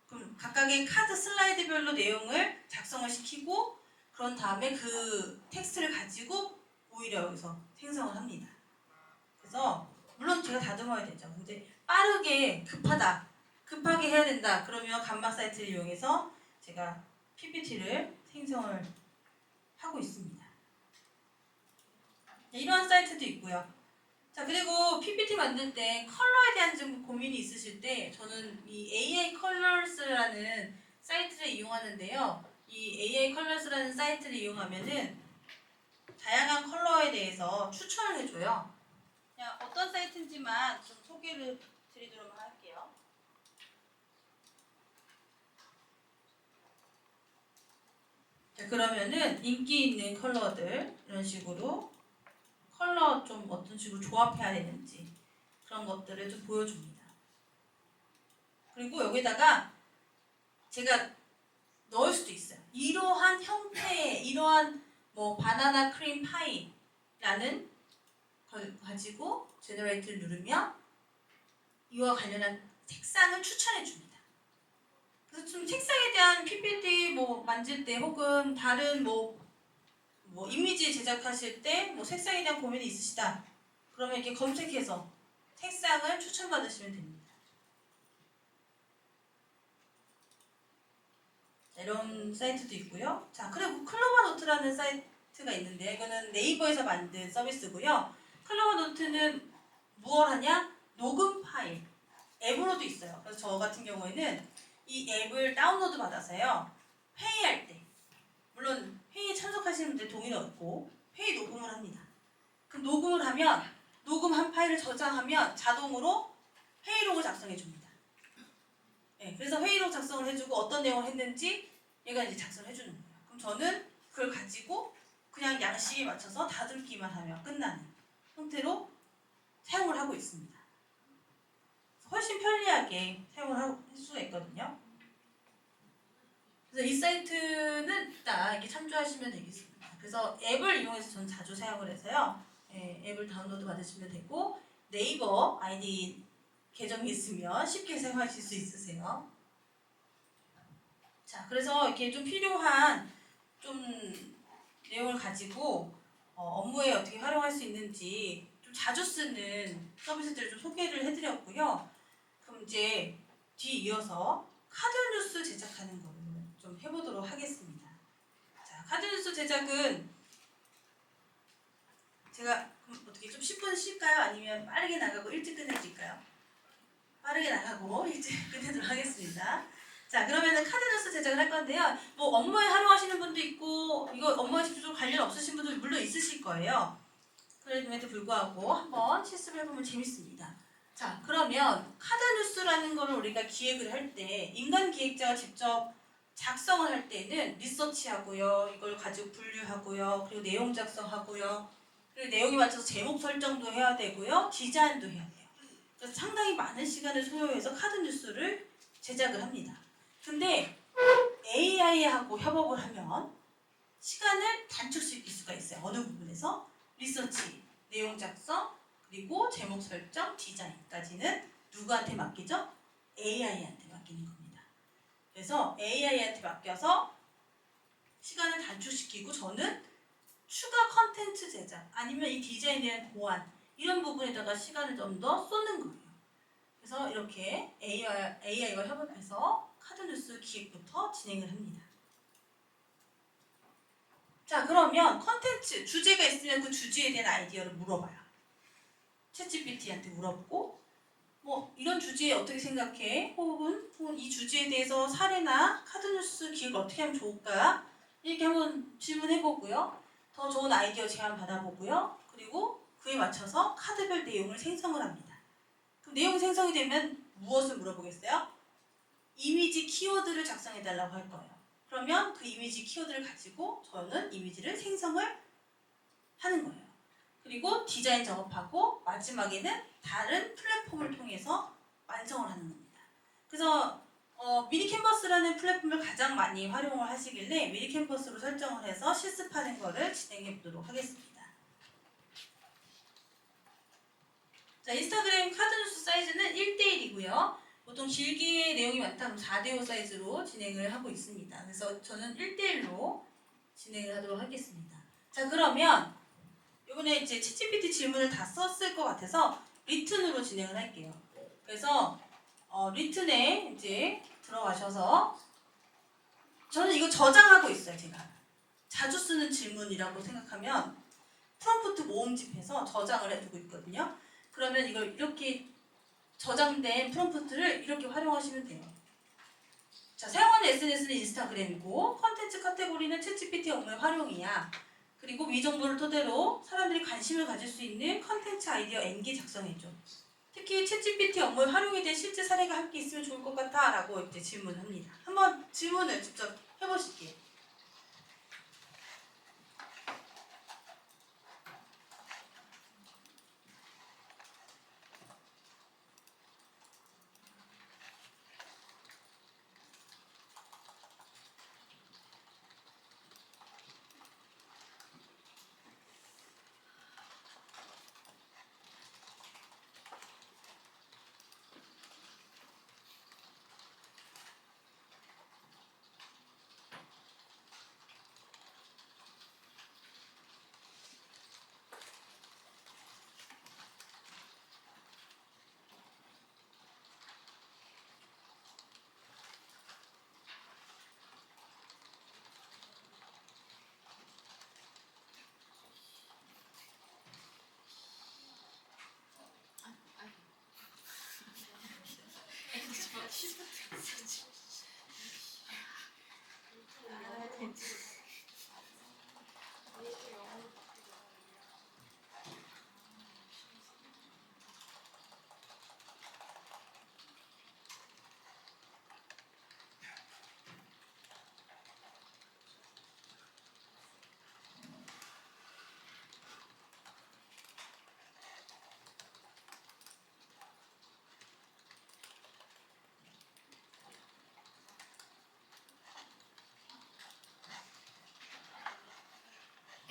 그럼 각각의 카드 슬라이드별로 내용을 작성을 시키고 그런 다음에 그 텍스트를 가지고 오히려 여기서 생성을 합니다. 그래서 물론 제가 다듬어야 되죠. 근데 빠르게 급하게 해야 된다. 그러면 간마 사이트를 이용해서 제가 PPT를 생성을 하고 있습니다. 이러한 사이트도 있고요. 자 그리고 PPT 만들 때 컬러에 대한 좀 고민이 있으실 때 저는 이 AI 컬러스라는 사이트를 이용하는데요. 이 AI 컬러스라는 사이트를 이용하면은 다양한 컬러에 대해서 추천을 해줘요. 그냥 어떤 사이트인지만 좀 소개를 드리도록 할게요. 자 그러면은 인기 있는 컬러들 이런 식으로 컬러 좀 어떤 식으로 조합해야 되는지 그런 것들을 좀 보여줍니다. 그리고 여기다가 제가 넣을 수도 있어요. 이러한 형태의 이러한 뭐 바나나 크림 파이라는 걸 가지고 제너레이트를 누르면 이와 관련한 색상을 추천해 줍니다. 그래서 좀 색상에 대한 PPT 뭐 만질 때 혹은 다른 뭐 이미지 제작하실 때 뭐 색상에 대한 고민이 있으시다. 그러면 이렇게 검색해서 색상을 추천받으시면 됩니다. 이런 사이트도 있고요. 자, 그리고 클로버 노트라는 사이트가 있는데 이거는 네이버에서 만든 서비스고요. 클로버 노트는 무엇 하냐? 녹음 파일. 앱으로도 있어요. 그래서 저 같은 경우에는 이 앱을 다운로드 받아서요. 회의할 때 물론 회의에 참석하시는 분들 동의는 없고 회의 녹음을 합니다. 그럼 녹음을 하면 녹음한 파일을 저장하면 자동으로 회의록을 작성해 줍니다. 네, 그래서 회의록 작성을 해주고 어떤 내용을 했는지 얘가 이제 작성을 해주는 거예요. 그럼 저는 그걸 가지고 그냥 양식에 맞춰서 다듬기만 하면 끝나는 형태로 사용을 하고 있습니다. 훨씬 편리하게 사용을 할 수가 있거든요. 그래서 이 사이트는 딱 이렇게 참조하시면 되겠습니다. 그래서 앱을 이용해서 저는 자주 사용을 해서요. 앱을 다운로드 받으시면 되고 네이버 아이디 계정이 있으면 쉽게 사용하실 수 있으세요. 자, 그래서 이렇게 좀 필요한 좀 내용을 가지고 업무에 어떻게 활용할 수 있는지 좀 자주 쓰는 서비스들을 좀 소개를 해드렸고요. 그럼 이제 뒤이어서 카드 뉴스 제작하는 거를 좀 해보도록 하겠습니다. 자, 카드 뉴스 제작은 제가 그럼 어떻게 좀 10분 쉴까요? 아니면 빠르게 나가고 일찍 끝내드릴까요? 빠르게 나가고 일찍 끝내도록 하겠습니다. 자, 그러면은 카드 뉴스 제작을 할 건데요. 뭐 업무에 활용하시는 분도 있고 이거 업무에 직접적으로 관련 없으신 분도 물론 있으실 거예요. 그럼에도 불구하고 한번 실습을 해보면 재밌습니다. 자, 그러면 카드 뉴스라는 거를 우리가 기획을 할 때 인간 기획자가 직접 작성을 할 때는 리서치하고요. 이걸 가지고 분류하고요. 그리고 내용 작성하고요. 그리고 내용에 맞춰서 제목 설정도 해야 되고요. 디자인도 해야 돼요. 그래서 상당히 많은 시간을 소요해서 카드 뉴스를 제작을 합니다. 근데 AI하고 협업을 하면 시간을 단축시킬 수가 있어요. 어느 부분에서 리서치, 내용 작성, 그리고 제목 설정, 디자인까지는 누구한테 맡기죠? AI한테 맡기는 겁니다. 그래서 AI한테 맡겨서 시간을 단축시키고 저는 추가 컨텐츠 제작 아니면 이 디자인에 대한 보완 이런 부분에다가 시간을 좀 더 쏟는 거예요. 그래서 이렇게 AI와 협업해서 카드뉴스 기획부터 진행을 합니다. 자, 그러면 컨텐츠 주제가 있으면 그 주제에 대한 아이디어를 물어봐요. 챗GPT한테 물어보고 뭐 이런 주제에 어떻게 생각해? 혹은 이 주제에 대해서 사례나 카드뉴스 기획을 어떻게 하면 좋을까? 이렇게 한번 질문해보고요. 더 좋은 아이디어 제안 받아보고요. 그리고 그에 맞춰서 카드별 내용을 생성을 합니다. 내용이 생성이 되면 무엇을 물어보겠어요? 이미지 키워드를 작성해달라고 할 거예요. 그러면 그 이미지 키워드를 가지고 저는 이미지를 생성을 하는 거예요. 그리고 디자인 작업하고 마지막에는 다른 플랫폼을 통해서 완성을 하는 겁니다. 그래서 미니 캔버스라는 플랫폼을 가장 많이 활용을 하시길래 미니 캔버스로 설정을 해서 실습하는 거를 진행해 보도록 하겠습니다. 자, 인스타그램 카드뉴스 사이즈는 1대1이고요. 보통 길게 내용이 많다면 4대5 사이즈로 진행을 하고 있습니다. 그래서 저는 1대1로 진행을 하도록 하겠습니다. 자, 그러면 이번에 이제 챗GPT 질문을 다 썼을 것 같아서 리튼으로 진행을 할게요. 그래서 리튼에 이제 들어가셔서 저는 이거 저장하고 있어요. 제가 자주 쓰는 질문이라고 생각하면 프롬프트 모음집해서 저장을 해두고 있거든요. 그러면 이걸 이렇게 저장된 프롬프트를 이렇게 활용하시면 돼요. 자, 사용하는 SNS는 인스타그램이고 컨텐츠 카테고리는 챗GPT 업무의 활용이야. 그리고 위 정보를 토대로 사람들이 관심을 가질 수 있는 컨텐츠 아이디어 N개 작성해줘. 특히 챗GPT 업무에 활용이 된 실제 사례가 함께 있으면 좋을 것 같아 라고 이제 질문합니다. 한번 질문을 직접 해보실게요.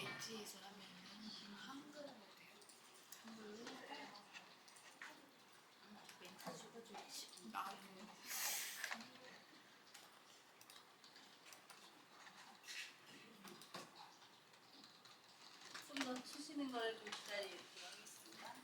엣지에서 하면 한글로 돼요. 한글로 멘트 적어주지. 좀 더 치시는 거를 좀 기다리도록 하겠습니다.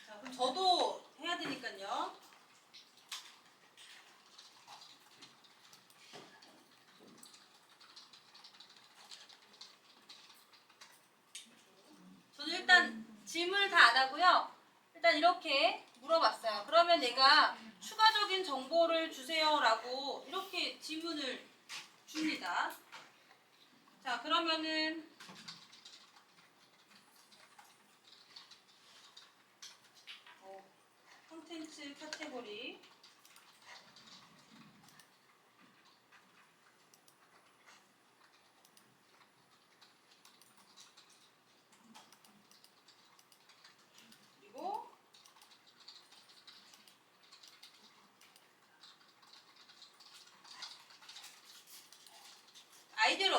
자, 그럼 저도 해야 되니까요. 저는 일단 질문을 다 안 하고요. 일단 이렇게 물어봤어요. 그러면 내가 추가적인 정보를 주세요라고 이렇게 질문을 줍니다. 자, 그러면은 콘텐츠 카테고리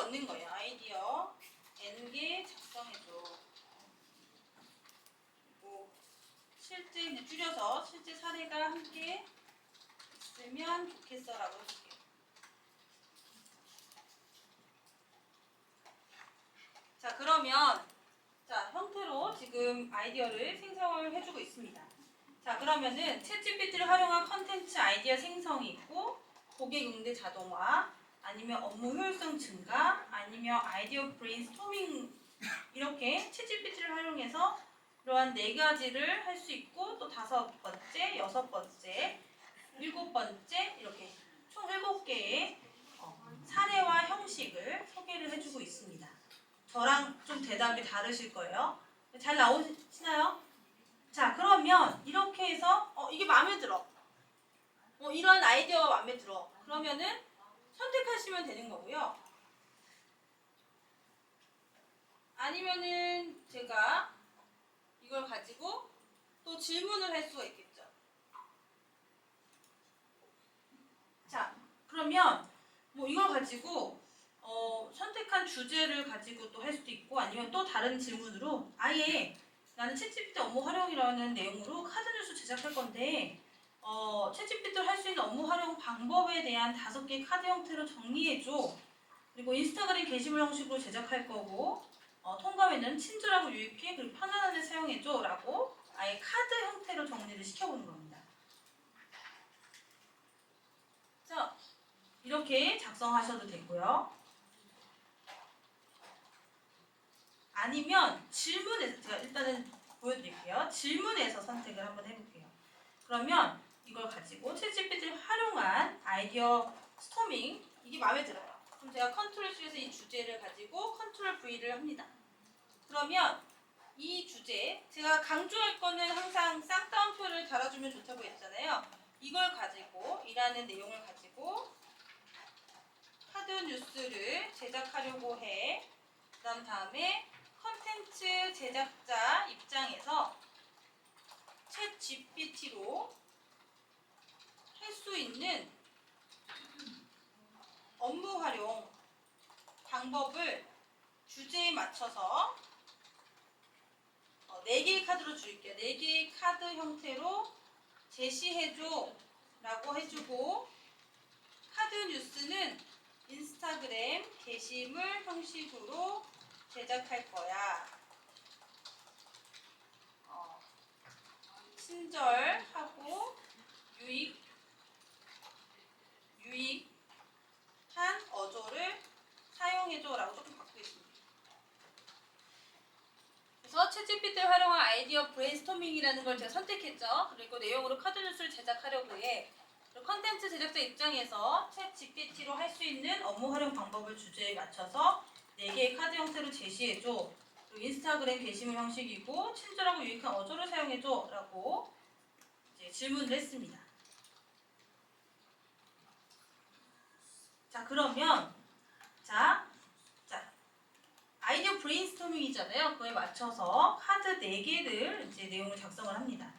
넣는 거예요. 아이디어 N개 작성해줘. 그리고 실제 이제 줄여서 실제 사례가 함께 있으면 좋겠어라고 해줄게요. 자, 그러면 자, 형태로 지금 아이디어를 생성을 해주고 있습니다. 자, 그러면은 챗GPT를 활용한 컨텐츠 아이디어 생성이 있고 고객 응대 자동화, 아니면 업무 효율성 증가, 아니면 아이디어 브레인스토밍, 이렇게 챗GPT를 활용해서 이러한 4가지를 할 수 있고, 또 5번째, 6번째, 7번째, 이렇게 총 7개의 사례와 형식을 소개를 해주고 있습니다. 저랑 좀 대답이 다르실 거예요. 잘 나오시나요? 자, 그러면 이렇게 해서 이게 마음에 들어. 이런 아이디어가 마음에 들어. 그러면은 선택하시면 되는 거고요. 아니면은 제가 이걸 가지고 또 질문을 할 수가 있겠죠. 자, 그러면 뭐 이걸 가지고 선택한 주제를 가지고 또 할 수도 있고, 아니면 또 다른 질문으로 아예 나는 챗GPT 업무 활용이라는 내용으로 카드 뉴스 제작할 건데 챗GPT를 할 수 있는 업무 활용 방법에 대한 5개 카드 형태로 정리해줘. 그리고 인스타그램 게시물 형식으로 제작할 거고, 통감에는 친절하고 유익해 그리고 편안하게 사용해줘 라고 아예 카드 형태로 정리를 시켜보는 겁니다. 자, 이렇게 작성하셔도 되고요. 아니면 질문에서, 제가 일단은 보여드릴게요. 질문에서 선택을 한번 해볼게요. 그러면 이걸 가지고 챗GPT를 활용한 아이디어 스토밍, 이게 마음에 들어요. 그럼 제가 컨트롤 C에서 이 주제를 가지고 컨트롤 V를 합니다. 그러면 이 주제, 제가 강조할 거는 항상 쌍따옴표를 달아주면 좋다고 했잖아요. 이걸 가지고, 이라는 내용을 가지고 카드 뉴스를 제작하려고 해. 그런 다음에 컨텐츠 제작자 입장에서 챗 GPT로 할 수 있는 업무 활용 방법을 주제에 맞춰서 4개의 카드로 줄게요. 4개의 카드 형태로 제시해줘 라고 해주고, 카드 뉴스는 인스타그램 게시물 형식으로 제작할 거야. 친절하고 유익한 어조를 사용해줘 라고 조금 바꾸겠습니다. 그래서 챗GPT를 활용한 아이디어 브레인스토밍이라는 걸 제가 선택했죠. 그리고 내용으로 카드 뉴스를 제작하려고 해. 그리고 컨텐츠 제작자 입장에서 챗GPT로 할 수 있는 업무 활용 방법을 주제에 맞춰서 4개의 카드 형태로 제시해줘. 그리고 인스타그램 게시물 형식이고 친절하고 유익한 어조를 사용해줘 라고 이제 질문을 했습니다. 자, 그러면 아이디어 브레인스토밍이잖아요. 그거에 맞춰서 카드 4개를 이제 내용을 작성을 합니다.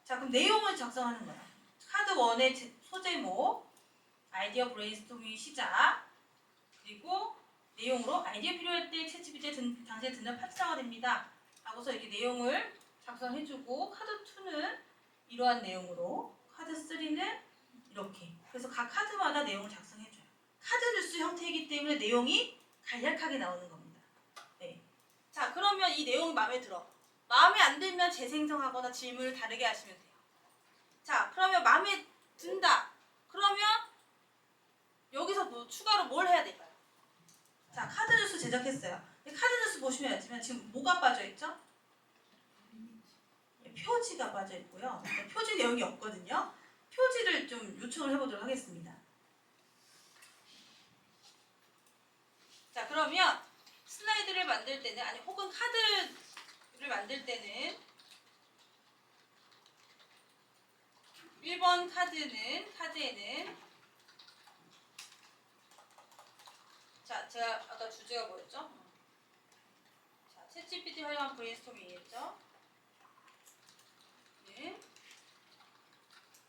자, 그럼 내용을 작성하는 거야. 카드 1의 소제목, 아이디어 브레인스토밍 시작, 그리고 내용으로 아이디어 필요할 때 챗GPT 당시에 듣는 파트너가 됩니다. 하고서 이렇게 내용을 작성해주고, 카드 2는 이러한 내용으로, 카드 3는 이렇게. 그래서 각 카드마다 내용을 작성해줘요. 카드 뉴스 형태이기 때문에 내용이 간략하게 나오는 겁니다. 네. 자, 그러면 이 내용이 마음에 들어. 마음에 안 들면 재생성하거나 질문을 다르게 하시면 돼요. 자, 그러면 마음에 든다. 그러면 여기서 뭐 추가로 뭘 해야 될까요? 자, 카드 뉴스 제작했어요. 카드 뉴스 보시면 알지만 지금 뭐가 빠져있죠? 표지가 빠져있고요. 표지 내용이 없거든요. 표지를 좀 요청을 해보도록 하겠습니다. 자, 그러면 슬라이드를 만들 때는, 아니 혹은 카드를 만들 때는 1번 카드에는 자, 제가 아까 주제가 뭐였죠? 자, 챗GPT 활용한 브레인스토밍이겠죠? 네.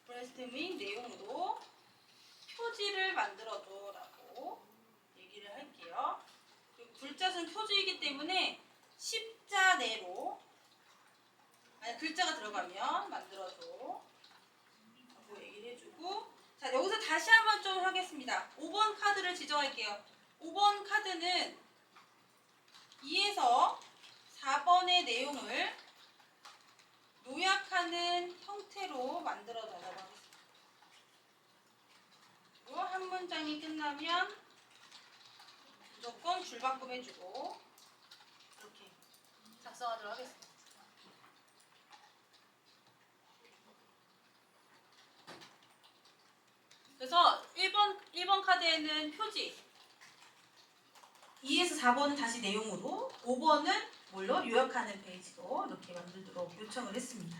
브레인스토밍 내용으로 표지를 만들어줘 라고 얘기를 글자수는 표지이기 때문에 십자 내로 만약 글자가 들어가면 만들어줘 라고 얘기를 해주고 자 여기서 다시 한번 좀 하겠습니다. 5번 카드를 지정할게요. 5번 카드는 2에서 4번의 내용을 요약하는 형태로 만들어 달라고 하겠습니다. 그리고 한 문장이 끝나면 무조건 줄바꿈 해주고 이렇게 작성하도록 하겠습니다. 그래서 1번 카드에는 표지 2에서 4번은 다시 내용으로 5번은 뭘로? 요약하는 페이지로 이렇게 만들도록 요청을 했습니다.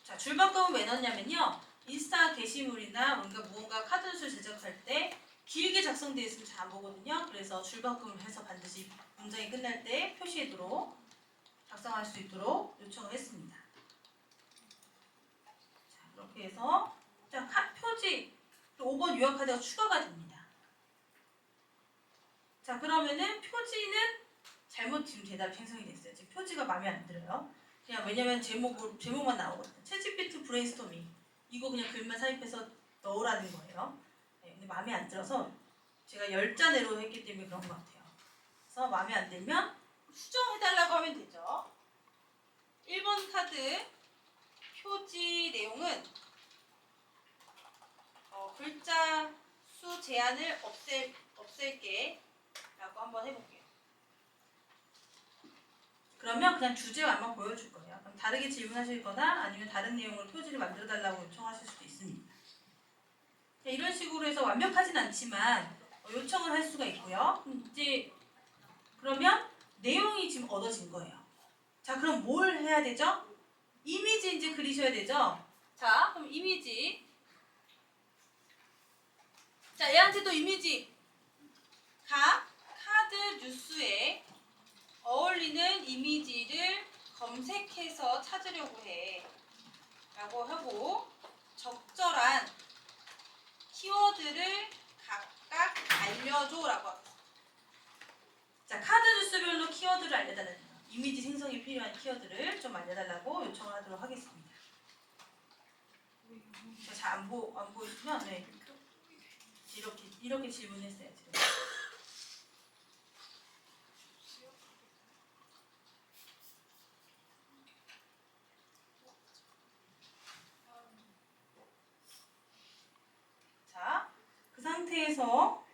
자, 줄바꿈은 왜 넣냐면요. 인스타 게시물이나 무언가 카드를 제작할 때 길게 작성되어 있으면 잘 안 보거든요. 그래서 줄바꿈을 해서 반드시 문장이 끝날 때 표시해도록 작성할 수 있도록 요청을 했습니다. 자, 이렇게 해서 자, 표지 5번 요약 카드가 추가가 됩니다. 자, 그러면은 표지는 잘못 지금 대답 생성이 됐어요. 지금 표지가 마음에 안 들어요. 그냥 왜냐면 제목만 나오거든요. 챗GPT 브레인스토밍 이거 그냥 글만 삽입해서 넣으라는 거예요. 네, 근데 마음에 안 들어서 제가 10자 내로 했기 때문에 그런 것 같아요. 그래서 마음에 안 들면 수정해달라고 하면 되죠. 1번 카드 표지 내용은 글자 수 제한을 없앨게 라고 한번 해볼게요. 그러면 그냥 주제와만 보여줄 거예요. 그럼 다르게 질문하시거나 아니면 다른 내용으로 표지를 만들어달라고 요청하실 수도 있습니다. 자, 이런 식으로 해서 완벽하진 않지만 요청을 할 수가 있고요. 이제 그러면 내용이 지금 얻어진 거예요. 자, 그럼 뭘 해야 되죠? 이미지 이제 그리셔야 되죠? 자, 그럼 이미지. 자, 얘한테도 이미지. 카드 뉴스에 어울리는 이미지를 검색해서 찾으려고 해 라고 하고 적절한 키워드를 각각 알려줘 라고 합니다. 자, 카드 뉴스별로 키워드를 알려달라는 거. 이미지 생성에 필요한 키워드를 좀 알려달라고 요청을 하도록 하겠습니다. 잘 안 보이시면 네. 이렇게 질문했어요. 지금. 자, 그 상태에서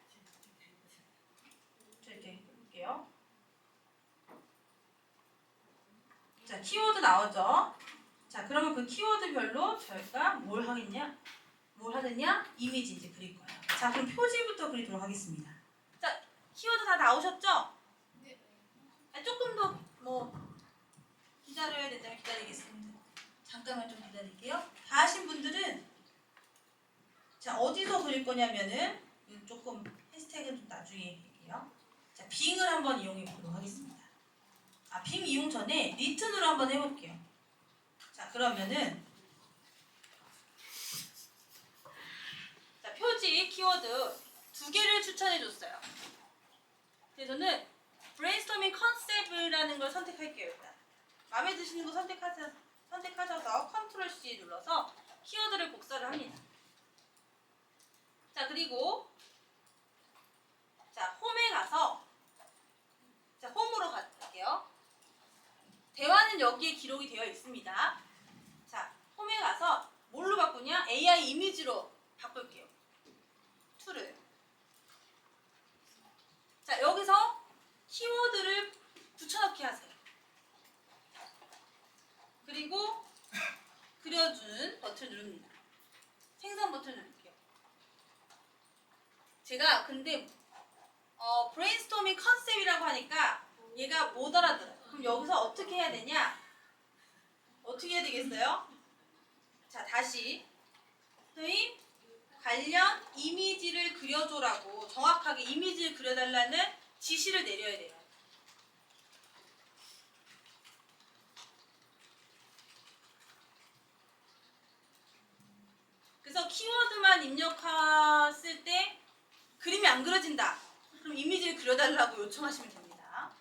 이렇게 해볼게요. 자, 키워드 나오죠? 자, 그러면 그 키워드별로 저희가 뭘 하느냐? 이미지 이제 그릴 거예요. 자, 그럼 표지부터 그리도록 하겠습니다. 자, 키워드 다 나오셨죠? 네. 조금 더 기다려야 된다면 기다리겠습니다. 잠깐만 좀 기다릴게요. 다 하신 분들은 자, 어디서 그릴 거냐면은 조금 해시태그는 좀 나중에 할게요. 자, 빙을 한번 이용해 보도록 하겠습니다. 빙 이용 전에 리튼으로 한번 해볼게요. 자, 그러면은 자, 표지 키워드 2개를 추천해 줬어요. 그래서 저는 브레인스토밍 컨셉이라는 걸 선택할게요. 일단 마음에 드시는 거 선택하셔서 컨트롤 C 눌러서 키워드를 복사를 합니다. 자, 그리고 자, 홈에 가서 자, 홈으로 갈게요. 대화는 여기에 기록이 되어 있습니다. 자, 홈에 가서 뭘로 바꾸냐? AI 이미지로 바꿀게요. 툴을. 자, 여기서 키워드를 붙여넣기 하세요. 그리고 그려준 버튼 누릅니다. 생성 버튼 누를게요. 제가 근데 브레인스토밍 컨셉이라고 하니까 얘가 못 알아들어요. 그럼 여기서 어떻게 해야 되냐? 어떻게 해야 되겠어요? 자, 다시 선생님 관련 이미지를 그려줘라고 정확하게 이미지를 그려달라는 지시를 내려야 돼요. 그래서 키워드만 입력했을 때 그림이 안 그려진다. 그럼 이미지를 그려달라고 요청하시면 됩니다.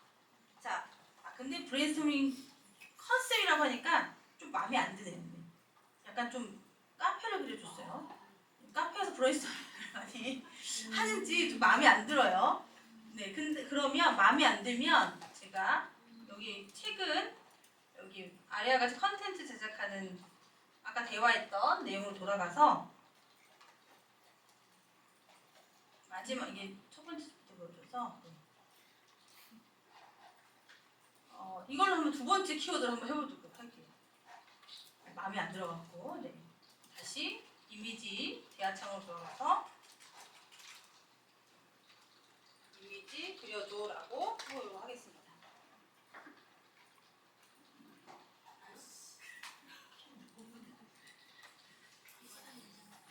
자, 근데 브레인스토밍 컨셉이라고 하니까 좀 마음에 안 드네요. 약간 좀 카페를 그려줬어요. 카페에서 브레인스토밍을 많이 하는지 좀 마음에 안 들어요. 네, 근데 그러면 마음에 안 들면 제가 여기 최근 여기 아래와 같이 컨텐츠 제작하는 아까 대화했던 내용으로 돌아가서 마지막 이게 첫 번째부터 보여줘서 이걸로 한번 두 번째 키워드를 한번 해보도록 할게요. 마음에 안 들어갖고 네. 다시 이미지 대화창으로 들어가서 이미지 그려줘라고 해보도록 하겠습니다.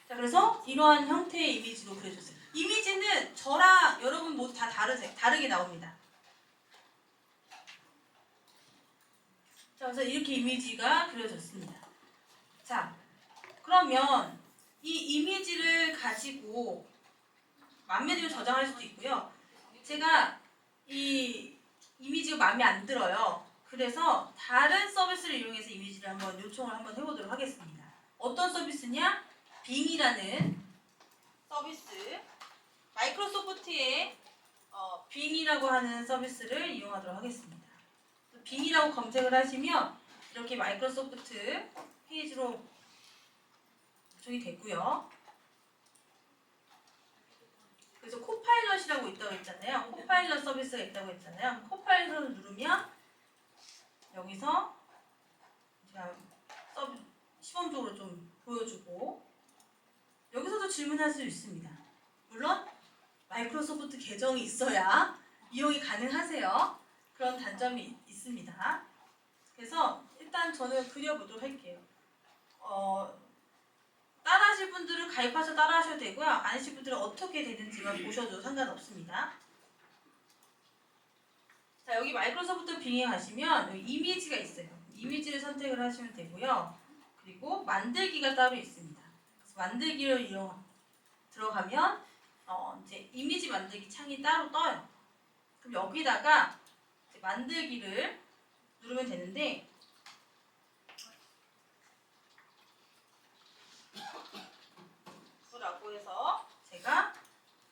자, 그래서 이러한 형태의 이미지로 그려줬어요. 이미지는 저랑 여러분 모두 다 다르게 나옵니다. 자, 그래서 이렇게 이미지가 그려졌습니다. 자, 그러면 이 이미지를 가지고 마음에 들면 저장할 수도 있고요. 제가 이 이미지가 마음에 안 들어요. 그래서 다른 서비스를 이용해서 이미지를 한번 요청을 한번 해보도록 하겠습니다. 어떤 서비스냐? 빙이라는 서비스, 마이크로소프트의 빙이라고 하는 서비스를 이용하도록 하겠습니다. 빙이라고 검색을 하시면 이렇게 마이크로소프트 페이지로 구성이 됐고요. 그래서 코파일럿이라고 있다고 했잖아요. 코파일럿 서비스가 있다고 했잖아요. 코파일럿을 누르면 여기서 제가 시범적으로 좀 보여주고 여기서도 질문할 수 있습니다. 물론 마이크로소프트 계정이 있어야 이용이 가능하세요. 그런 단점이 있습니다. 그래서 일단 저는 그려보도록 할게요. 따라하실 분들은 가입하셔서 따라하셔도 되고요. 안 하실 분들은 어떻게 되는지만 보셔도 상관없습니다. 자, 여기 마이크로소프트 빙에 가시면 여기 이미지가 있어요. 이미지를 선택을 하시면 되고요. 그리고 만들기가 따로 있습니다. 그래서 만들기를 들어가면 이제 이미지 만들기 창이 따로 떠요. 그럼 여기다가 이제 만들기를 누르면 되는데 라고 해서 제가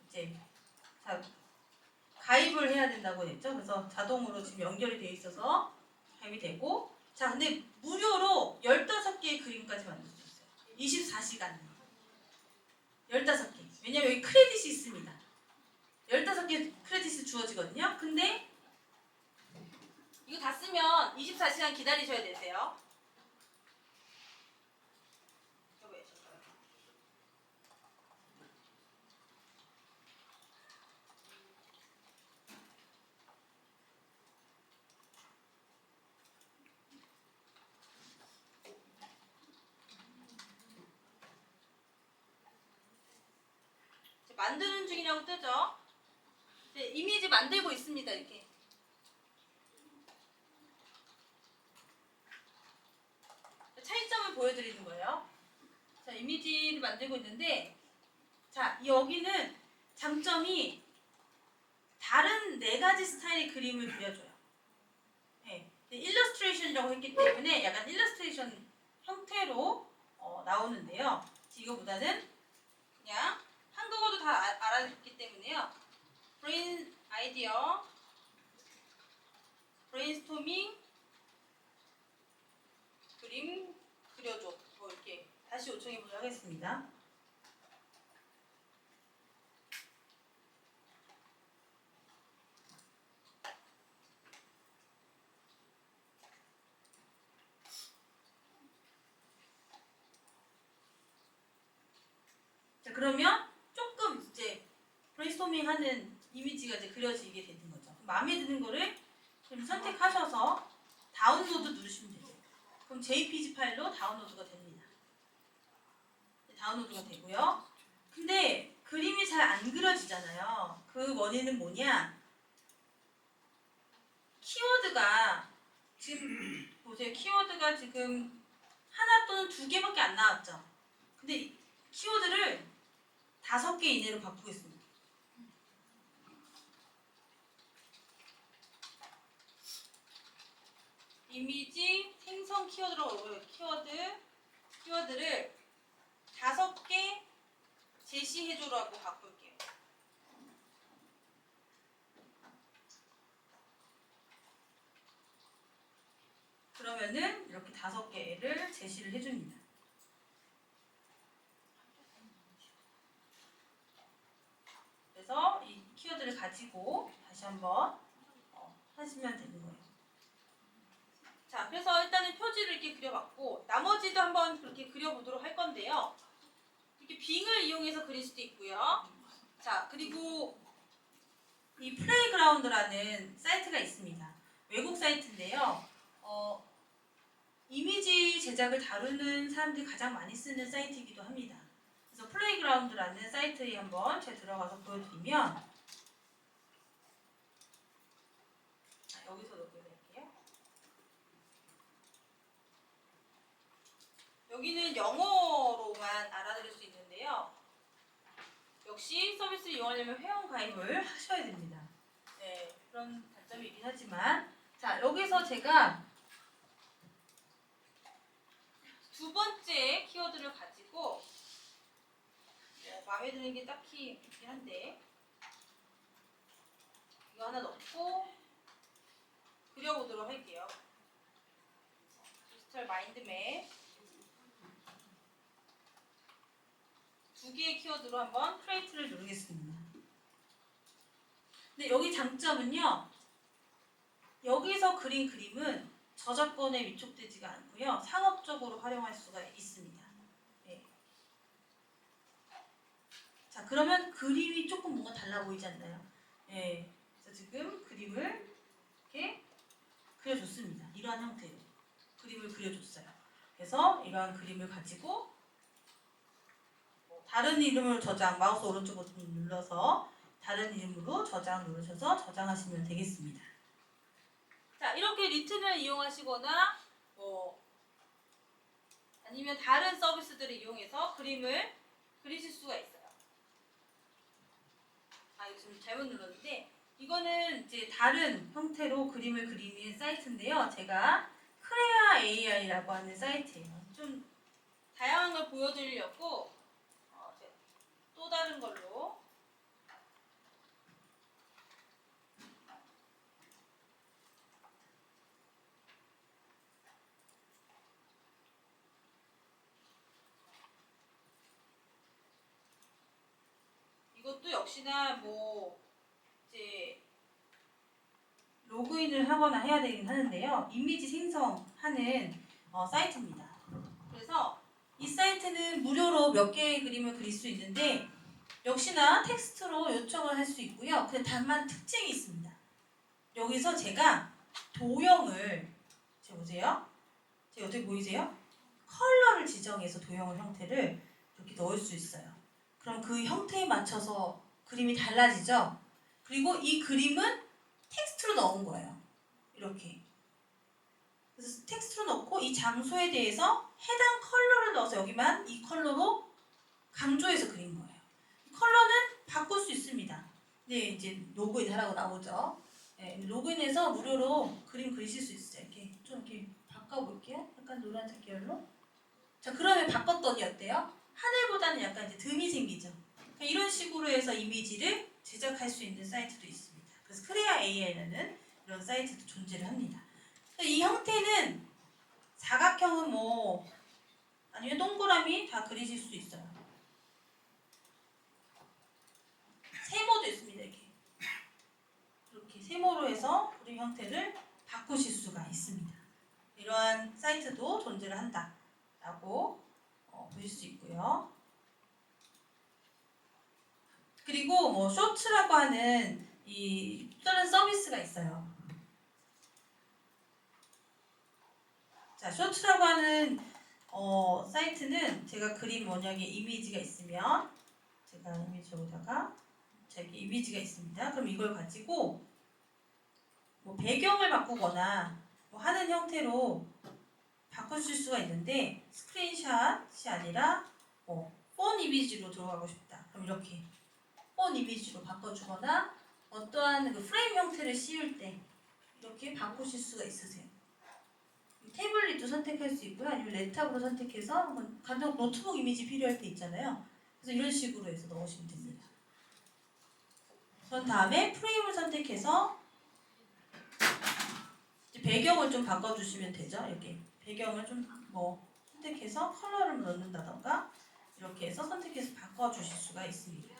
이제 가입을 해야 된다고 했죠. 그래서 자동으로 지금 연결이 되어 있어서 가입이 되고 자, 근데 무료로 15개의 그림까지 만들 수 있어요. 24시간 15개. 왜냐면 여기 크레딧이 있습니다. 15개 크레딧이 주어지거든요. 근데 이거 다 쓰면 24시간 기다리셔야 되세요. 만드는 중이라고 뜨죠. 네, 이미지 만들고 있습니다. 이렇게. 차이점을 보여드리는 거예요. 자, 이미지를 만들고 있는데 자, 여기는 장점이 다른 4가지 스타일의 그림을 그려줘요. 네, 일러스트레이션이라고 했기 때문에 약간 일러스트레이션 형태로 나오는데요. 이거보다는 그냥 한국어도 다 알아듣기 때문에요. 브레인 아이디어, 브레인스토밍, 그림 그려줘. 뭐 이렇게 다시 요청해 보도록 하겠습니다. 자, 그러면 조금 이제 브레인스토밍 하는 이미지가 이제 그려지게 되는 거죠. 마음에 드는 거를 그럼 선택하셔서 다운로드 누르시면 되죠. 그럼 JPG 파일로 다운로드가 됩니다. 다운로드가 되고요. 근데 그림이 잘 안 그려지잖아요. 그 원인은 뭐냐? 키워드가 지금 보세요. 키워드가 지금 하나 또는 2개밖에 안 나왔죠. 근데 키워드를 5개 이내로 바꾸겠습니다. 이미지 생성 키워드라고 어려워요. 키워드를 5개 제시해줘라고 바꿀게요. 그러면은 이렇게 5개를 제시를 해줍니다. 그래서 이 키워드를 가지고 다시 한번 하시면 되는 거예요. 자, 그래서 일단은 표지를 이렇게 그려봤고 나머지도 한번 그렇게 그려보도록 할 건데요. 이렇게 빙을 이용해서 그릴 수도 있고요. 자, 그리고 이 플레이그라운드라는 사이트가 있습니다. 외국 사이트인데요. 이미지 제작을 다루는 사람들이 가장 많이 쓰는 사이트이기도 합니다. 그래서 플레이그라운드라는 사이트에 한번 제가 들어가서 보여드리면 여기서 녹음할게요. 여기는 영어로만 알아들을 수 있는데요. 역시 서비스를 이용하려면 회원 가입을 하셔야 됩니다. 네, 그런 단점이 있긴 하지만 자, 여기서 제가 두 번째 키워드를 가지고 마음에 드는 게 딱히 있긴 한데 이거 하나 넣고 그려보도록 할게요. 디지털 마인드맵 2개의 키워드로 한번 크리에이트를 누르겠습니다. 근데 여기 장점은요. 여기서 그린 그림은 저작권에 위촉되지가 않고요. 상업적으로 활용할 수가 있습니다. 네. 자, 그러면 그림이 조금 뭔가 달라 보이지 않나요? 네. 그래서 지금 그림을 이렇게 그려줬습니다. 이러한 형태로 그림을 그려줬어요. 그래서 이러한 그림을 가지고 다른 이름으로 저장, 마우스 오른쪽 버튼 눌러서 다른 이름으로 저장 누르셔서 저장하시면 되겠습니다. 자, 이렇게 리튼을 이용하시거나 아니면 다른 서비스들을 이용해서 그림을 그리실 수가 있어요. 이거 지금 잘못 눌렀는데 이거는 이제 다른 형태로 그림을 그리는 사이트인데요. 제가 크레아 AI라고 하는 사이트예요. 좀 다양한 걸 보여드리려고 또 다른 걸로 이것도 역시나 이제 로그인을 하거나 해야 되긴 하는데요. 이미지 생성하는 사이트입니다. 그래서 이 사이트는 무료로 몇 개의 그림을 그릴 수 있는데 역시나 텍스트로 요청을 할 수 있고요. 근데 다만 특징이 있습니다. 여기서 제가 도형을 보세요. 제가 어떻게 보이세요? 컬러를 지정해서 도형을 형태를 이렇게 넣을 수 있어요. 그럼 그 형태에 맞춰서 그림이 달라지죠? 그리고 이 그림은 텍스트로 넣은 거예요. 이렇게. 그래서 텍스트로 넣고 이 장소에 대해서 해당 컬러를 넣어서 여기만 이 컬러로 강조해서 그린 거예요. 컬러는 바꿀 수 있습니다. 네, 이제 로그인 하라고 나오죠. 네, 로그인해서 무료로 그림 그리실 수 있어요. 이렇게 좀 이렇게 바꿔볼게요. 약간 노란색 계열로. 자, 그러면 바꿨더니 어때요? 하늘보다는 약간 이제 듬이 생기죠. 그러니까 이런 식으로 해서 이미지를 제작할 수 있는 사이트도 있습니다. 그래서 크레아 AI라는 이런 사이트도 존재를 합니다. 이 형태는 사각형은 아니면 동그라미 다 그리실 수 있어요. 세모도 있습니다. 이렇게 세모로 해서 그림 형태를 바꾸실 수가 있습니다. 이러한 사이트도 존재를 한다라고 보실 수 있고요. 그리고 쇼츠라고 하는 다른 서비스가 있어요. 자, 쇼츠라고 하는 사이트는 제가 그린 원형에 이미지가 있으면 제가 이미지 여기다가 저기 이미지가 있습니다. 그럼 이걸 가지고 배경을 바꾸거나 하는 형태로 바꾸실 수가 있는데 스크린샷이 아니라 폰 이미지로 들어가고 싶다. 그럼 이렇게 폰 이미지로 바꿔주거나 어떠한 그 프레임 형태를 씌울 때 이렇게 바꾸실 수가 있으세요. 태블릿도 선택할 수 있고요. 아니면 랩탑으로 선택해서 한번 간단한 노트북 이미지 필요할 때 있잖아요. 그래서 이런 식으로 해서 넣으시면 됩니다. 그런 다음에 프레임을 선택해서 이제 배경을 좀 바꿔주시면 되죠. 이렇게 배경을 좀 뭐 선택해서 컬러를 넣는다던가 이렇게 해서 선택해서 바꿔주실 수가 있습니다.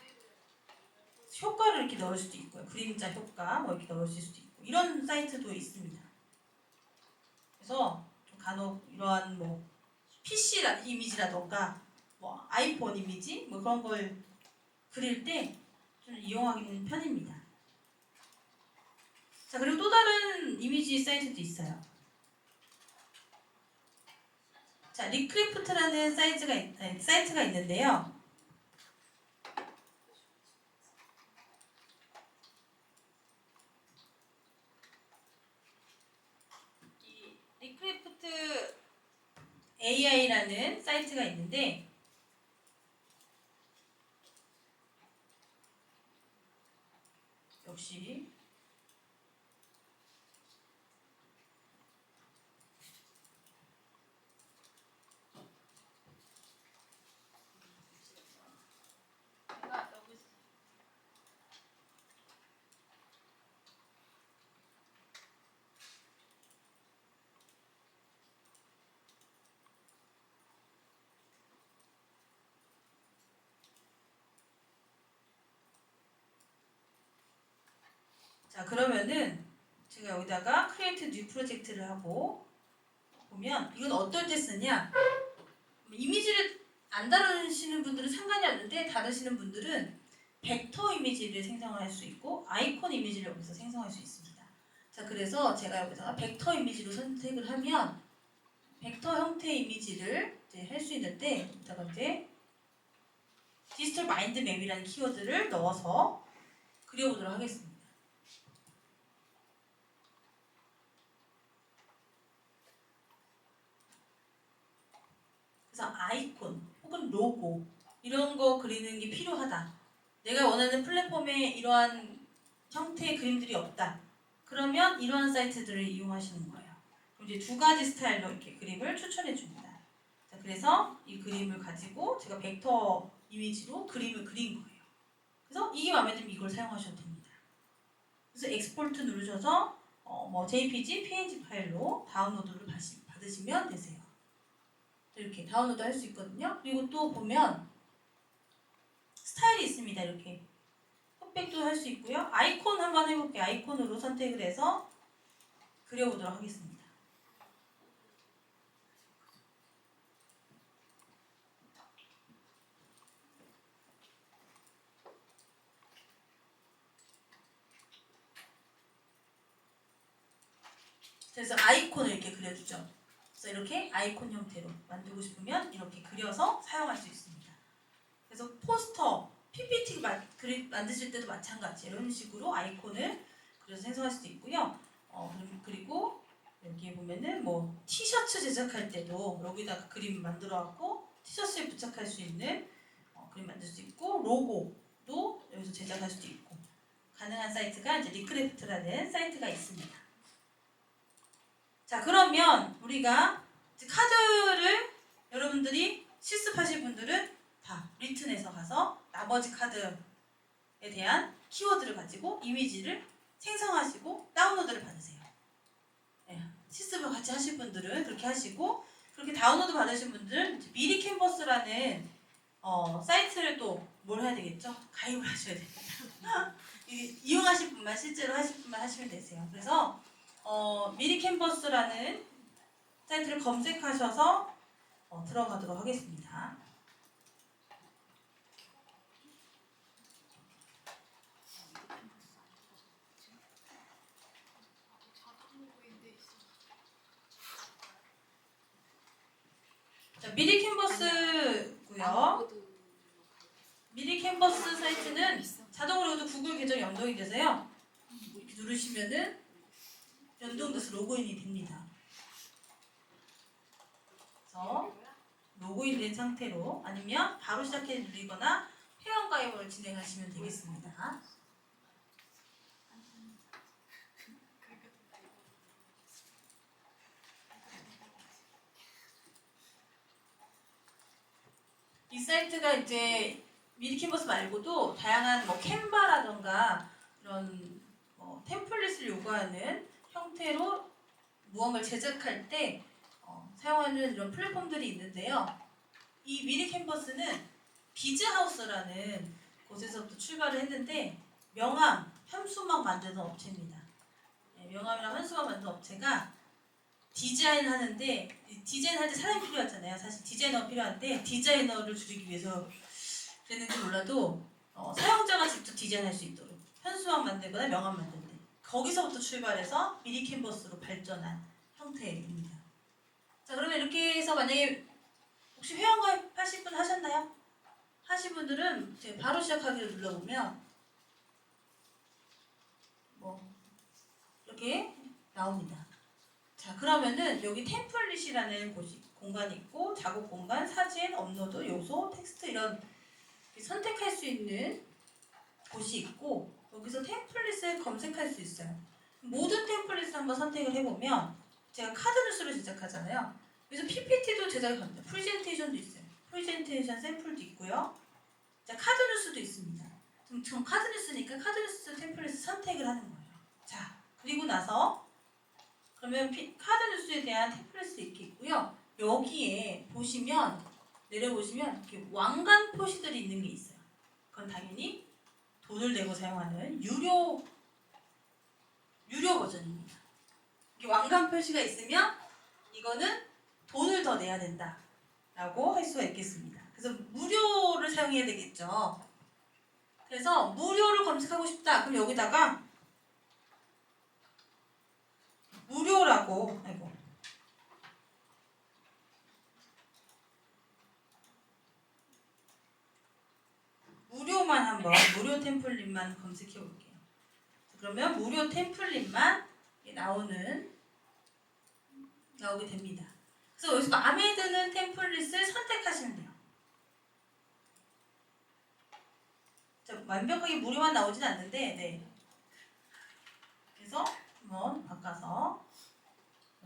효과를 이렇게 넣을 수도 있고요. 그림자 효과 뭐 이렇게 넣으실 수도 있고 이런 사이트도 있습니다. 그래서 좀 간혹 이러한 뭐 PC 이미지라던가 뭐 아이폰 이미지 뭐 그런 걸 그릴 때 좀 이용하기는 편입니다. 자, 그리고 또 다른 이미지 사이트도 있어요. 자, 리크래프트라는 사이트가 있는데요. 이 리크래프트 AI라는 사이트가 있는데 역시 자, 그러면은 제가 여기다가 크리에이트 뉴 프로젝트를 하고 보면 이건 어떨 때 쓰냐? 이미지를 안 다루시는 분들은 상관이 없는데 다루시는 분들은 벡터 이미지를 생성할 수 있고 아이콘 이미지를 여기서 생성할 수 있습니다. 자, 그래서 제가 여기다가 벡터 이미지로 선택을 하면 벡터 형태의 이미지를 할 수 있는데 여기다가 이제 디지털 마인드 맵이라는 키워드를 넣어서 그려보도록 하겠습니다. 그래서 아이콘 혹은 로고 이런 거 그리는 게 필요하다. 내가 원하는 플랫폼에 이러한 형태의 그림들이 없다. 그러면 이러한 사이트들을 이용하시는 거예요. 그럼 이제 두 가지 스타일로 이렇게 그림을 추천해 줍니다. 자, 그래서 이 그림을 가지고 제가 벡터 이미지로 그림을 그린 거예요. 그래서 이게 마음에 들면 이걸 사용하셔도 됩니다. 그래서 엑스포트 누르셔서 뭐 JPG, PNG 파일로 다운로드를 받으시면 되세요. 이렇게 다운로드 할 수 있거든요. 그리고 또 보면 스타일이 있습니다. 이렇게 흑백도 할 수 있고요. 아이콘 한번 해볼게요. 아이콘으로 선택을 해서 그려보도록 하겠습니다. 그래서 아이콘을 이렇게 그려주죠. 그래서 이렇게 아이콘 형태로 만들고 싶으면 이렇게 그려서 사용할 수 있습니다. 그래서 포스터, PPT 만드실 때도 마찬가지 이런 식으로 아이콘을 그려서 생성할 수도 있고요. 그리고 여기에 보면은 뭐 티셔츠 제작할 때도 여기다가 그림 만들어갖고 티셔츠에 부착할 수 있는 그림 만들 수 있고 로고도 여기서 제작할 수도 있고 가능한 사이트가 이제 리크래프트라는 사이트가 있습니다. 자, 그러면 우리가 이제 카드를 여러분들이 실습하실 분들은 다 리튼에서 가서 나머지 카드에 대한 키워드를 가지고 이미지를 생성하시고 다운로드를 받으세요. 네, 실습을 같이 하실 분들은 그렇게 하시고 그렇게 다운로드 받으신 분들은 미리 캔버스라는 사이트를 또 뭘 해야 되겠죠? 가입을 하셔야 됩니다. 이용하실 분만 실제로 하실 분만 하시면 되세요. 그래서 미리 캔버스라는 사이트를 검색하셔서 들어가도록 하겠습니다. 자, 미리 캔버스고요. 미리 캔버스 사이트는 자동으로도 구글 계정 연동이 돼서요. 이렇게 누르시면은 연동돼서 로그인이 됩니다. 그래서 로그인된 상태로 아니면 바로 시작해 누르거나 회원가입을 진행하시면 되겠습니다. 사이트가 이제 미리 캔버스 말고도 다양한 뭐 캔바라던가 이런 템플릿을 요구하는 형태로 무언가를 제작할 때 사용하는 이런 플랫폼들이 있는데요. 이 미리 캔버스는 비즈하우스라는 곳에서부터 출발을 했는데 명함, 현수막 만드는 업체입니다. 네, 명함이랑 현수막 만드는 업체가 디자인 하는데 디자인할 때 사람이 필요하잖아요. 사실 디자이너가 필요한데 디자이너를 줄이기 위해서 그랬는지 몰라도 사용자가 직접 디자인할 수 있도록 현수막 만들거나 명함 만들 때 거기서부터 출발해서 미리 캔버스로 발전한 형태입니다. 자, 그러면 이렇게 해서 만약에 혹시 회원가입 하실 분 하셨나요? 하신 분들은 제가 바로 시작하기를 눌러보면 이렇게 나옵니다. 자, 그러면은 여기 템플릿이라는 공간이 있고 작업 공간, 사진, 업로드, 요소, 텍스트 이런 선택할 수 있는 곳이 있고 여기서 템플릿을 검색할 수 있어요. 모든 템플릿을 한번 선택을 해보면 제가 카드 뉴스를 제작하잖아요. 그래서 PPT도 제작이 갑니다. 프레젠테이션도 있어요. 프레젠테이션 샘플도 있고요. 자, 카드 뉴스도 있습니다. 전 카드 뉴스니까 카드 뉴스 템플릿을 선택을 하는 거예요. 자, 그리고 나서 그러면 카드 뉴스에 대한 템플릿이 이렇게 있고요. 여기에 보시면 내려보시면 이렇게 왕관 표시들이 있는 게 있어요. 그건 당연히 돈을 내고 사용하는 유료 버전입니다. 이게 왕관 표시가 있으면 이거는 돈을 더 내야 된다라고 할 수가 있겠습니다. 그래서 무료를 사용해야 되겠죠. 그래서 무료를 검색하고 싶다. 그럼 여기다가 무료라고 무료만 한번 무료 템플릿만 검색해 볼게요. 그러면 무료 템플릿만 나오게 됩니다. 그래서 여기서 마음에 드는 템플릿을 선택하시면 돼요. 자, 완벽하게 무료만 나오진 않는데, 네. 그래서 한번 바꿔서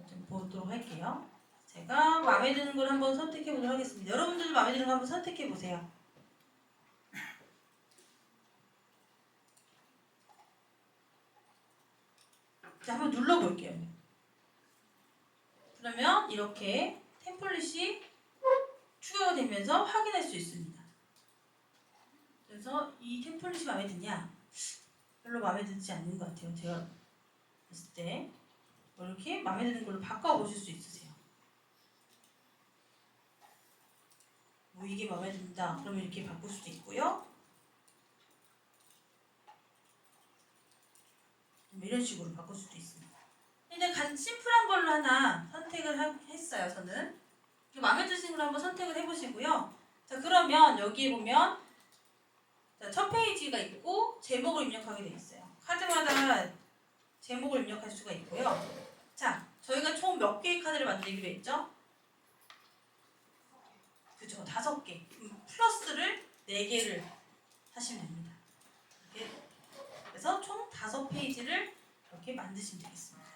좀 보도록 할게요. 제가 마음에 드는 걸 한번 선택해 보도록 하겠습니다. 여러분들도 마음에 드는 거 한번 선택해 보세요. 자, 한번 눌러볼게요. 그러면 이렇게 템플릿이 추가가 되면서 확인할 수 있습니다. 그래서 이 템플릿이 마음에 드냐? 별로 마음에 들지 않는 것 같아요. 제가 봤을 때 이렇게 마음에 드는 걸로 바꿔보실 수 있으세요. 뭐 이게 마음에 든다. 그러면 이렇게 바꿀 수도 있고요. 이런 식으로 바꿀 수도 있습니다. 근데 간 심플한 걸로 하나 선택을 했어요. 저는 마음에 드시는 걸로 한번 선택을 해보시고요. 자, 그러면 여기에 보면 첫 페이지가 있고 제목을 입력하게 되어 있어요. 카드마다 제목을 입력할 수가 있고요. 자, 저희가 총 몇 개의 카드를 만들기로 했죠? 그죠? 5개. 플러스를 4개를 하시면 됩니다. 이렇게. 그래서 총 5페이지를 이렇게 만드시면 되겠습니다.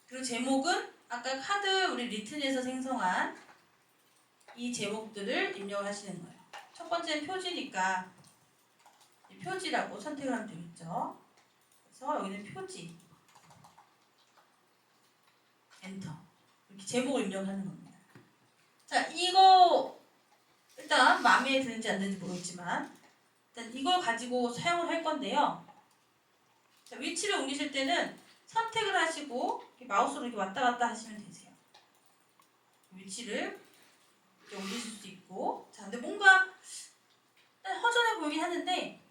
그리고 제목은 아까 카드 우리 리튼에서 생성한 이 제목들을 입력을 하시는 거예요. 첫 번째는 표지니까 표지라고 선택을 하면 되겠죠. 그래서 여기는 표지 엔터 이렇게 제목을 입력하는 겁니다. 자, 이거 일단 마음에 드는지 안 드는지 모르겠지만 일단 이걸 가지고 사용을 할 건데요. 자, 위치를 옮기실 때는 선택을 하시고 이렇게 마우스로 이렇게 왔다 갔다 하시면 되세요. 위치를 이렇게 옮기실 수 있고, 자, 근데 뭔가 허전해 보이긴 하는데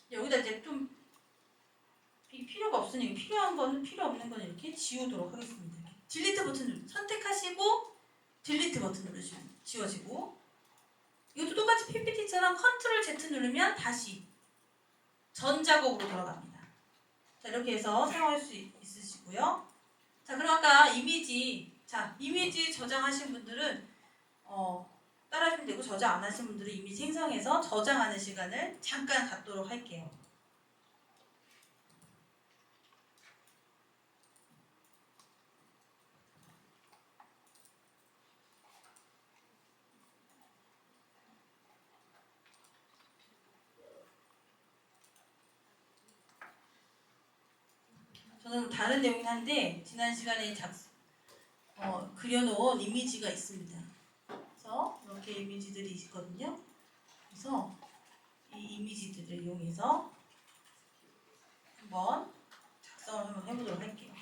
여기다 이제 좀 필요가 없으니 필요한 거는 필요 없는 거는 이렇게 지우도록 하겠습니다. 이렇게. 딜리트 버튼 선택하시고 딜리트 버튼 누르시면 지워지고, 이것도 똑같이 PPT처럼 컨트롤 Z 누르면 다시 전 작업으로 돌아갑니다. 자, 이렇게 해서 사용할 수 있으시고요. 자, 그럼 아까 이미지 저장하신 분들은 따라하시면 되고, 저장 안 하신 분들은 이미지 생성해서 저장하는 시간을 잠깐 갖도록 할게요. 저는 다른 내용이긴 한데 지난 시간에 그려놓은 이미지가 있습니다. 그래서 이렇게 이미지들이 있거든요. 그래서 이 이미지들을 이용해서 한번 작성을 한번 해보도록 할게요.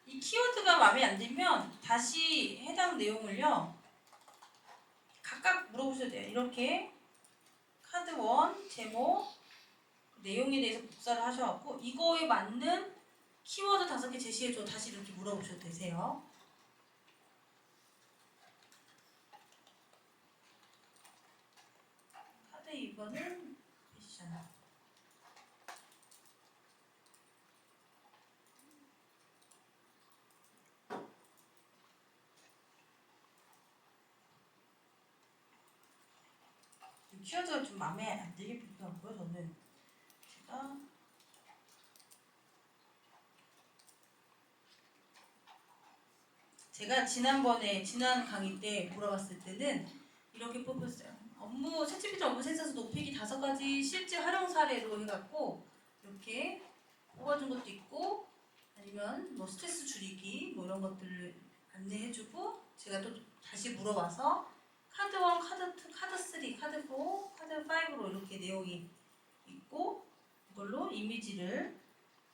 이 키워드가 마음에 안 들면 다시 해당 내용을요 각각 물어보셔도 돼요. 이렇게 카드 1 제목 내용에 대해서 복사를 하셔갖고 이거에 맞는 키워드 5개 제시해줘 다시 이렇게 물어보셔도 되세요. 카드 2번은 패션. 키워드가 좀 마음에 안 들게 붙더라고요. 저는 제가 지난 강의 때 물어봤을 때는 이렇게 뽑혔어요. 챗GPT 업무 생산성 높이기 5가지 실제 활용 사례로 해갖고 이렇게 뽑아준 것도 있고 아니면 뭐 스트레스 줄이기 뭐 이런 것들을 안내해주고 제가 또 다시 물어봐서 카드 1, 카드 2, 카드 3, 카드 4, 카드 5로 이렇게 내용이 있고 이걸로 이미지를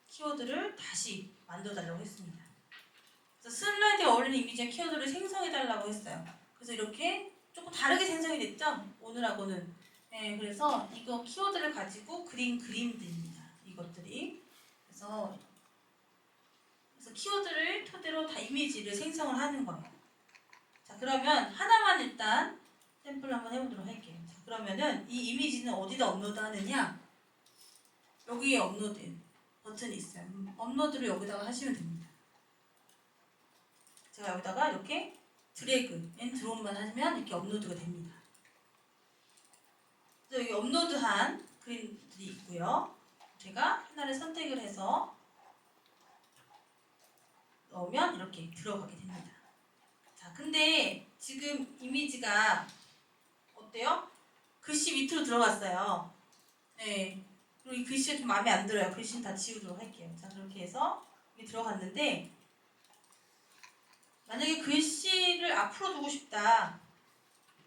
키워드를 다시 만들어달라고 했습니다. 그래서 슬라이드에 어울리는 이미지와 키워드를 생성해달라고 했어요. 그래서 이렇게 조금 다르게 생성이 됐죠? 오늘하고는. 네, 그래서 이거 키워드를 가지고 그린 그림들입니다. 이것들이. 그래서 키워드를 토대로 다 이미지를 생성을 하는 거예요. 자, 그러면 하나만 일단 샘플을 한번 해보도록 할게요. 자, 그러면은 이 이미지는 어디다 업로드 하느냐? 여기에 업로드 버튼이 있어요. 업로드를 여기다가 하시면 됩니다. 제가 여기다가 이렇게 드래그 앤 드롭만 하면 이렇게 업로드가 됩니다. 그래서 여기 업로드한 그림들이 있고요. 제가 하나를 선택을 해서 넣으면 이렇게 들어가게 됩니다. 자, 근데 지금 이미지가 어때요? 글씨 밑으로 들어갔어요. 네. 그리고 이 글씨가 좀 마음에 안 들어요. 글씨는 다 지우도록 할게요. 자, 그렇게 해서 여기 들어갔는데 만약에 글씨를 앞으로 두고 싶다.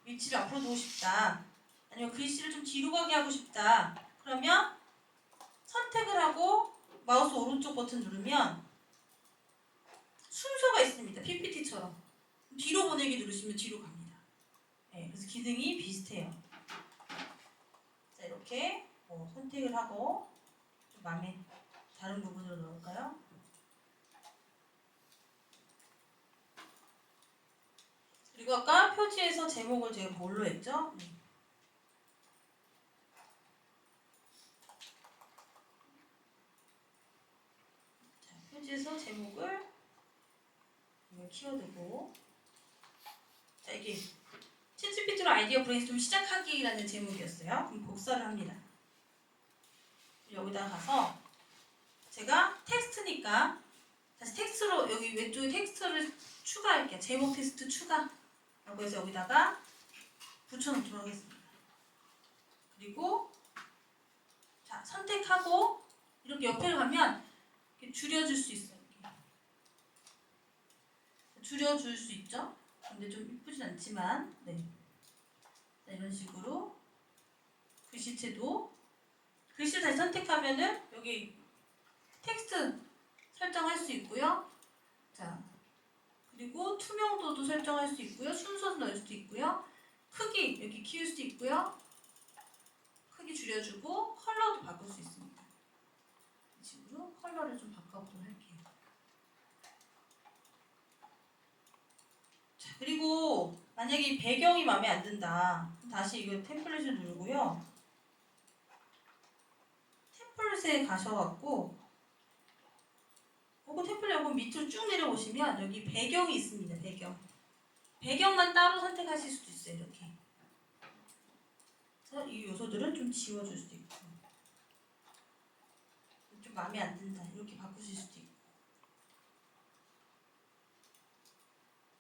위치를 앞으로 두고 싶다. 아니면 글씨를 좀 뒤로 가게 하고 싶다. 그러면 선택을 하고 마우스 오른쪽 버튼 누르면 순서가 있습니다. PPT처럼. 뒤로 보내기 누르시면 뒤로 갑니다. 네, 그래서 기능이 비슷해요. 자, 이렇게 선택을 하고 좀 마음에 다른 부분으로 넣을까요? 그리고 아까 표지에서 제목을 제가 뭘로 했죠? 자, 표지에서 제목을 키워드고 자, 이게 챗GPT로 아이디어 브레인스톰 시작하기라는 제목이었어요. 그럼 복사를 합니다. 여기다 가서 제가 텍스트니까 다시 텍스트로 여기 왼쪽에 텍스트를 추가할게요. 제목 텍스트 추가 라고 해서 여기다가 붙여놓도록 하겠습니다. 그리고 자, 선택하고 이렇게 옆에 가면 이렇게 줄여줄 수 있어요. 이렇게. 줄여줄 수 있죠? 근데 좀 이쁘진 않지만 네. 자, 이런 식으로 글씨체도 글씨를 다시 선택하면은 여기 텍스트 설정할 수 있고요. 자, 그리고 투명도도 설정할 수 있고요. 순서도 넣을 수도 있고요. 크기 여기 키울 수 있고요. 크기 줄여주고 컬러도 바꿀 수 있습니다. 이 식으로 컬러를 좀 바꿔보도록 할게요. 자, 그리고 만약에 이 배경이 마음에 안 든다. 다시 이거 템플릿을 누르고요. 템플릿에 가셔갖고 요거 템플릿 요거 밑으로 쭉 내려오시면 여기 배경이 있습니다. 배경만 따로 선택하실 수도 있어요. 이렇게. 그래서 이 요소들은 좀 지워줄 수도 있고 좀 마음에 안 든다. 이렇게 바꾸실 수도 있고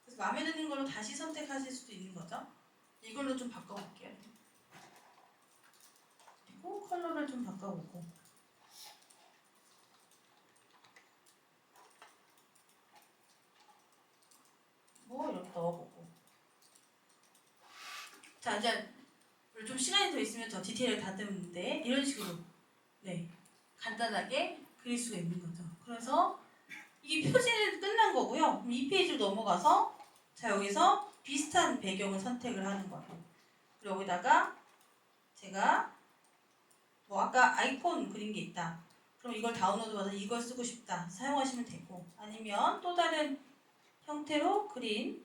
그래서 마음에 드는 걸로 다시 선택하실 수도 있는 거죠. 이걸로 좀 바꿔볼게요. 그리고 컬러를 좀 바꿔보고. 뭐 이렇게 넣어보고. 자, 이제 좀 시간이 더 있으면 더 디테일을 다듬는데 이런 식으로 네 간단하게 그릴 수가 있는 거죠. 그래서 이게 표지는 끝난 거고요. 그럼 이 페이지로 넘어가서 자 여기서 비슷한 배경을 선택을 하는 거예요. 그리고 여기다가 제가 뭐 아까 아이콘 그린 게 있다. 그럼 이걸 다운로드 받아서 이걸 쓰고 싶다. 사용하시면 되고 아니면 또 다른 형태로 그린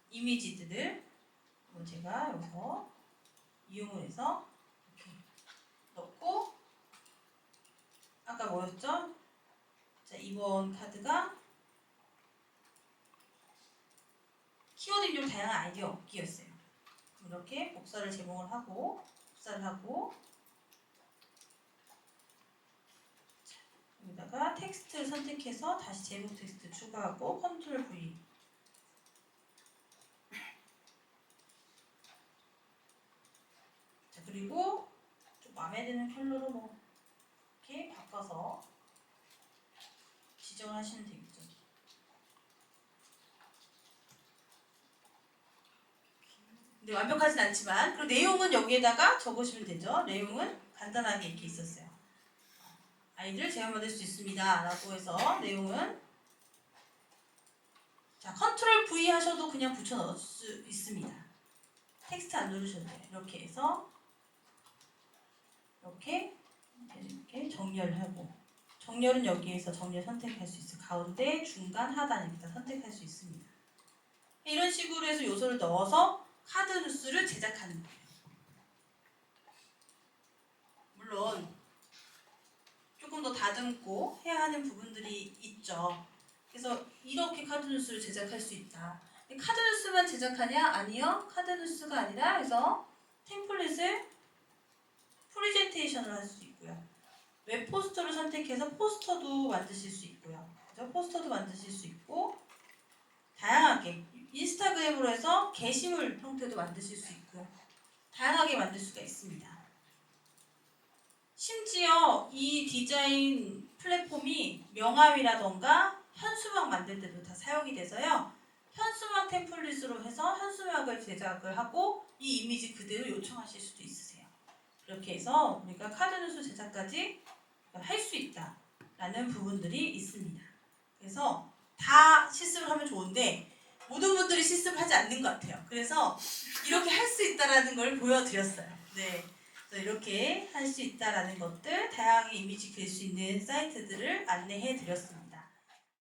이미지들을 제가 여기서 이용을 해서 이렇게 넣고 아까 뭐였죠? 자 이번 카드가 키워드 입력 다양한 아이디어 얻기였어요. 이렇게 복사를 제목을 하고 복사를 하고 자, 여기다가 텍스트를 선택해서 다시 제목 텍스트 추가하고 컨트롤 V 자 그리고 좀 마음에 드는 컬러로 뭐 이렇게 바꿔서 지정을 하시면 되겠죠. 근데 완벽하진 않지만 그리고 내용은 여기에다가 적으시면 되죠. 내용은 간단하게 이렇게 있었어요. 아이들 제한받을 수 있습니다. 라고 해서 내용은 자 컨트롤 V 하셔도 그냥 붙여 넣을 수 있습니다. 텍스트 안 누르셔도 돼요. 이렇게 해서 이렇게 정렬하고 정렬은 여기에서 정렬 선택할 수 있어요. 가운데, 중간, 하단 이렇게 다 선택할 수 있습니다. 이런 식으로 해서 요소를 넣어서 카드 뉴스를 제작하는 거예요. 물론 조금 더 다듬고 해야 하는 부분들이 있죠. 그래서 이렇게 카드 뉴스를 제작할 수 있다. 카드 뉴스만 제작하냐? 아니요. 카드 뉴스가 아니라 그래서 템플릿을 프레젠테이션을 할 수 있고요. 웹 포스터를 선택해서 포스터도 만드실 수 있고요. 그죠? 포스터도 만드실 수 있고 다양하게 인스타그램으로 해서 게시물 형태도 만드실 수 있고요. 다양하게 만들 수가 있습니다. 심지어 이 디자인 플랫폼이 명함이라던가 현수막 만들 때도 다 사용이 돼서요. 현수막 템플릿으로 해서 현수막을 제작을 하고 이 이미지 그대로 요청하실 수도 있으세요. 그렇게 해서 우리가 카드 뉴스 제작까지 할 수 있다라는 부분들이 있습니다. 그래서 다 실습을 하면 좋은데 모든 분들이 실습을 하지 않는 것 같아요. 그래서 이렇게 할 수 있다라는 걸 보여드렸어요. 네. 이렇게 할 수 있다라는 것들, 다양하게 이미지 그릴 수 있는 사이트들을 안내해 드렸습니다.